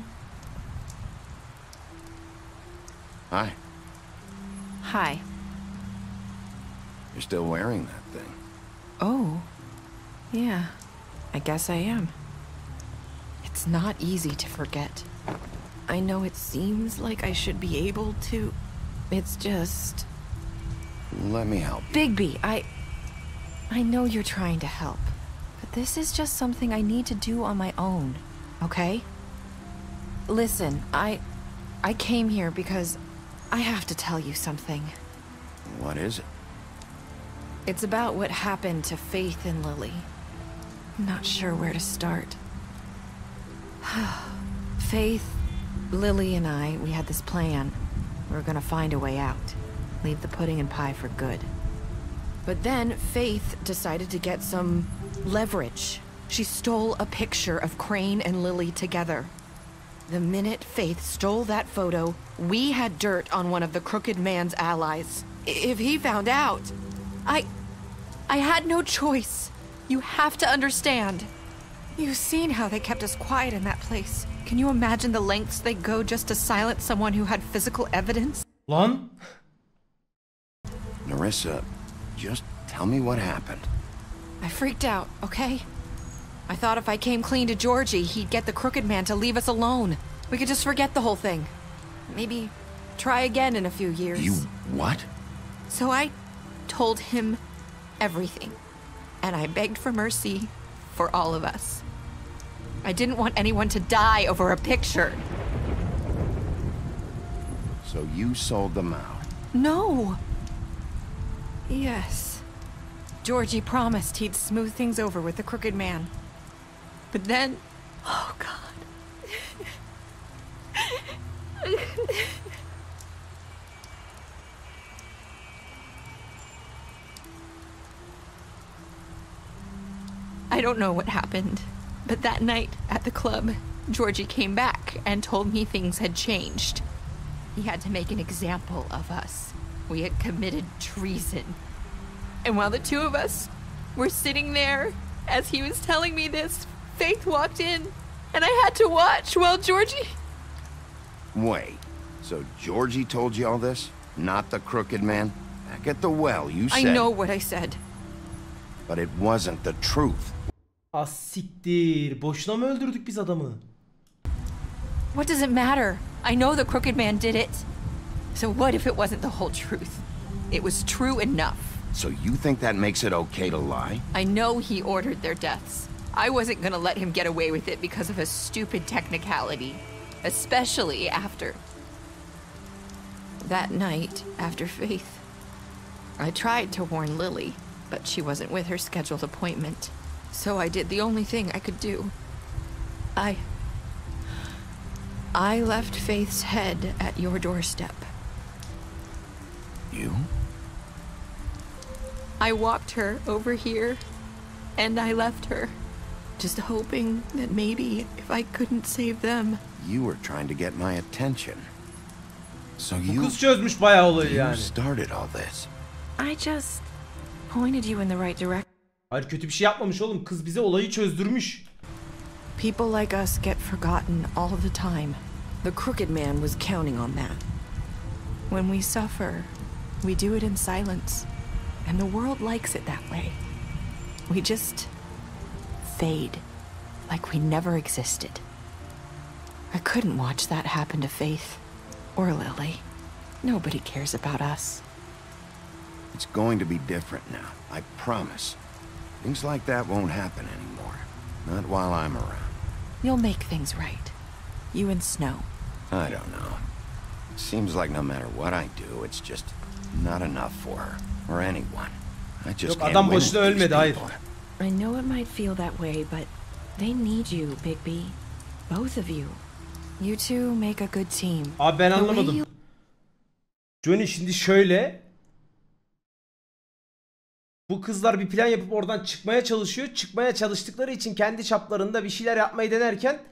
[SPEAKER 3] Hi.
[SPEAKER 17] Hi.
[SPEAKER 3] You're still wearing that thing.
[SPEAKER 17] Oh. Yeah. I guess I am. It's not easy to forget. I know it seems like I should be able to. It's just...
[SPEAKER 3] Let me help.
[SPEAKER 17] Bigby, I know you're trying to help, but this is just something I need to do on my own, okay? Listen, I came here because I have to tell you something.
[SPEAKER 3] What is it?
[SPEAKER 17] It's about what happened to Faith and Lily. I'm not sure where to start. Faith, Lily, and I, we had this plan. We were gonna find a way out. Leave the pudding and pie for good. But then Faith decided to get some leverage. She stole a picture of Crane and Lily together. The minute Faith stole that photo, we had dirt on one of the crooked man's allies. If he found out, I had no choice. You have to understand. You've seen how they kept us quiet in that place. Can you imagine the lengths they go just to silence someone who had physical evidence?
[SPEAKER 1] Lan?
[SPEAKER 3] Nerissa, just tell me what happened.
[SPEAKER 17] I freaked out, okay? I thought if I came clean to Georgie, he'd get the crooked man to leave us alone. We could just forget the whole thing. Maybe try again in a few years.
[SPEAKER 3] You what?
[SPEAKER 17] So I told him everything. And I begged for mercy for all of us. I didn't want anyone to die over a picture.
[SPEAKER 3] So you sold them out?
[SPEAKER 17] No. Yes. Georgie promised he'd smooth things over with the crooked man. But then... Oh, God. I don't know what happened, but that night at the club, Georgie came back and told me things had changed. He had to make an example of us. We had committed treason. And while the two of us were sitting there, as he was telling me this, Faith walked in. And I had to watch while Georgie...
[SPEAKER 3] Wait, so Georgie told you all this? Not the crooked man? Back at the well, you said...
[SPEAKER 17] I know what I said.
[SPEAKER 3] But it wasn't the truth.
[SPEAKER 1] Ah siktir. Boşuna mı öldürdük biz adamı?
[SPEAKER 17] What does it matter? I know the crooked man did it. So what if it wasn't the whole truth? It was true enough.
[SPEAKER 3] So you think that makes it okay to lie?
[SPEAKER 17] I know he ordered their deaths. I wasn't gonna let him get away with it because of a stupid technicality. Especially after... that night, after Faith. I tried to warn Lily, but she wasn't with her scheduled appointment. So I did the only thing I could do. I left Faith's head at your doorstep.
[SPEAKER 3] You?
[SPEAKER 17] I walked her over here, and I left her, just hoping that maybe if I couldn't save them...
[SPEAKER 3] You were trying to get my attention. So
[SPEAKER 1] Bu kız çözmüş bayağı olayı yani.
[SPEAKER 3] You started all this.
[SPEAKER 4] I just pointed you in the right direction.
[SPEAKER 1] Hayır, kötü bir şey yapmamış oğlum. Kız bize olayı çözdürmüş.
[SPEAKER 17] People like us get forgotten all the time. The crooked man was counting on that. When we suffer, we do it in silence. And the world likes it that way. We just fade, like we never existed. I couldn't watch that happen to Faith or Lily. Nobody cares about us.
[SPEAKER 3] It's going to be different now, I promise. Things like that won't happen anymore. Not while I'm around.
[SPEAKER 17] You'll make things right. You and Snow.
[SPEAKER 3] I don't know. It seems like no matter what I do, it's just not enough for her. Or anyone. I just
[SPEAKER 1] Yok, adam boşuna ölmedi, hayır.
[SPEAKER 4] I know it might feel that way, but they need you, Bigby. Both of you. You two make a good team.
[SPEAKER 1] Abi ben anlamadım. Johnny şimdi şöyle. Bu kızlar bir plan yapıp oradan çıkmaya çalışıyor. Çıkmaya çalıştıkları için kendi çaplarında bir şeyler yapmayı denerken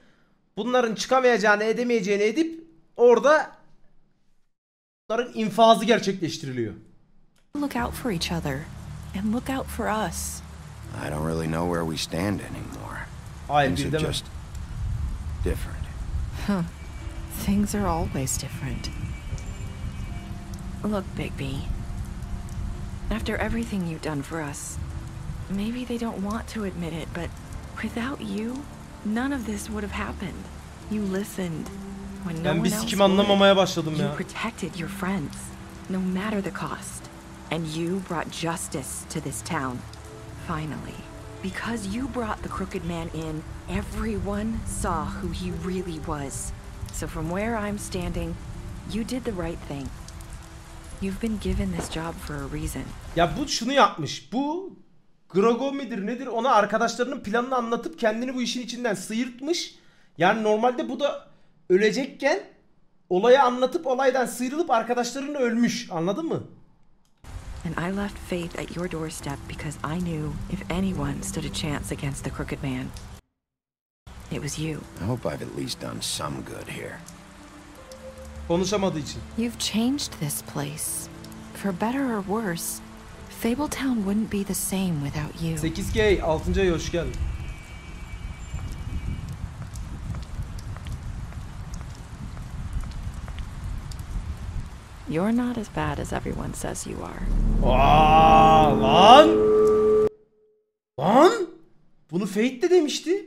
[SPEAKER 1] bunların çıkamayacağını, edemeyeceğini edip orada bunların infazı gerçekleştiriliyor.
[SPEAKER 17] Look out for each other and look out for us.
[SPEAKER 3] I don't really know where we stand anymore.
[SPEAKER 1] Hayır,
[SPEAKER 3] Things are just different.
[SPEAKER 17] Huh. Things are always different.
[SPEAKER 4] Look, Bigby. After everything you've done for us, maybe they don't want to admit it, but without you, none of this would have happened. You listened when no one else
[SPEAKER 1] sikim anlamamaya başladım
[SPEAKER 4] you
[SPEAKER 1] ya.
[SPEAKER 4] protected your friends, no matter the cost. And you brought justice to this town. Finally. Because you brought the crooked man in, everyone saw who he really was. So from where I'm standing, you did the right thing. You've been given this job for a reason.
[SPEAKER 1] Ya bu şunu yapmış. Bu Grogo midir nedir, ona arkadaşlarının planını anlatıp kendini bu işin içinden sıyırtmış. Yani normalde bu da ölecekken olayı anlatıp olaydan sıyrılıp arkadaşlarını ölmüş. Anladın mı?
[SPEAKER 4] And I left Faith at your doorstep because I knew if anyone stood a chance against the crooked man, it was you.
[SPEAKER 3] I hope I've at least done some good here.
[SPEAKER 1] Konuşamadığı için.
[SPEAKER 17] You've changed this place. For better or worse, Fabletown wouldn't be the same without you.
[SPEAKER 1] 8K 6. ay hoş geldin.
[SPEAKER 4] You're not as bad as everyone says you are.
[SPEAKER 1] Aa, lan! Lan! Bunu Fate de demişti.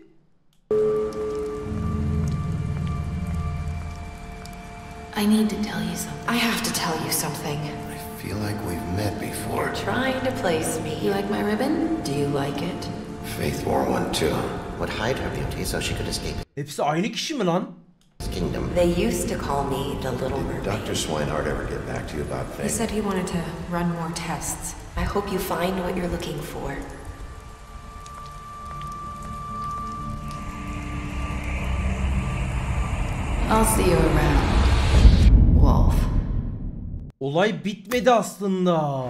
[SPEAKER 2] I need to tell you something.
[SPEAKER 17] I have to tell you something.
[SPEAKER 3] I feel like we've met before.
[SPEAKER 2] You're trying to place me. You like my ribbon? Do you like it?
[SPEAKER 20] Faith wore one too. Would hide her beauty so she could escape
[SPEAKER 1] Hepsi aynı kişi mi lan?
[SPEAKER 20] his kingdom.
[SPEAKER 2] They used to call me the Little Mermaid.
[SPEAKER 20] Did Dr. Swinehart ever get back to you about
[SPEAKER 2] He
[SPEAKER 20] Faith?
[SPEAKER 2] said he wanted to run more tests. I hope you find what you're looking for. I'll see you around, Wolf.
[SPEAKER 1] Olay bitmedi aslında.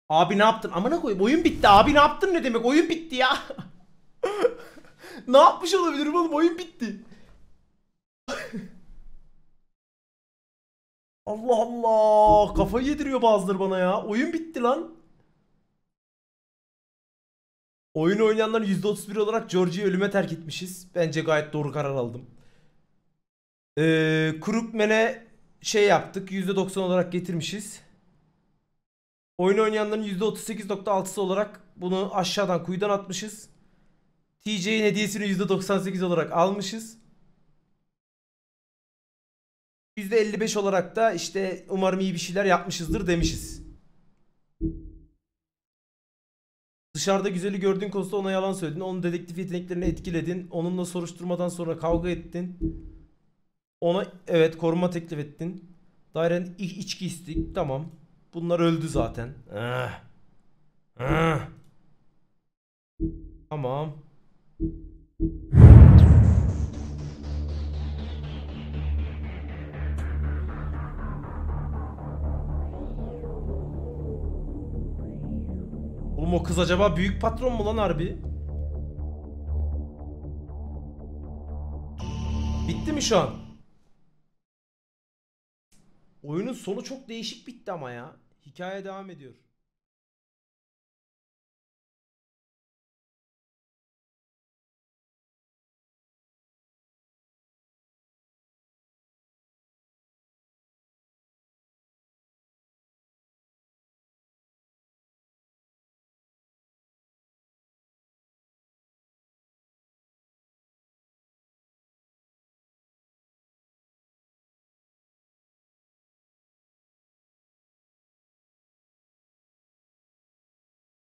[SPEAKER 1] Abi ne yaptın? Amına koyayım, oyun bitti. Abi ne yaptın ne demek? Oyun bitti ya. Ne yapmış olabilirim oğlum? Oyun bitti. Allah Allah. Kafayı yediriyor bazıları bana ya. Oyun bitti lan. Oyun oynayanların %31 olarak Georgie'yi ölüme terk etmişiz. Bence gayet doğru karar aldım. Krugman'e şey yaptık. %90 olarak getirmişiz. Oyun oynayanların %38.6'sı olarak bunu aşağıdan kuyudan atmışız. TJ'nin hediyesini %98 olarak almışız. %55 olarak da işte umarım iyi bir şeyler yapmışızdır demişiz. Dışarıda güzeli gördüğün konusunda ona yalan söyledin. Onun dedektif yeteneklerini etkiledin. Onunla soruşturmadan sonra kavga ettin. Ona evet koruma teklif ettin. Dairenin içki istik. Tamam. Bunlar öldü zaten. Tamam. Oğlum o kız acaba büyük patron mu lan harbi? Bitti mi şu an? Oyunun sonu çok değişik bitti ama ya. Hikaye devam ediyor.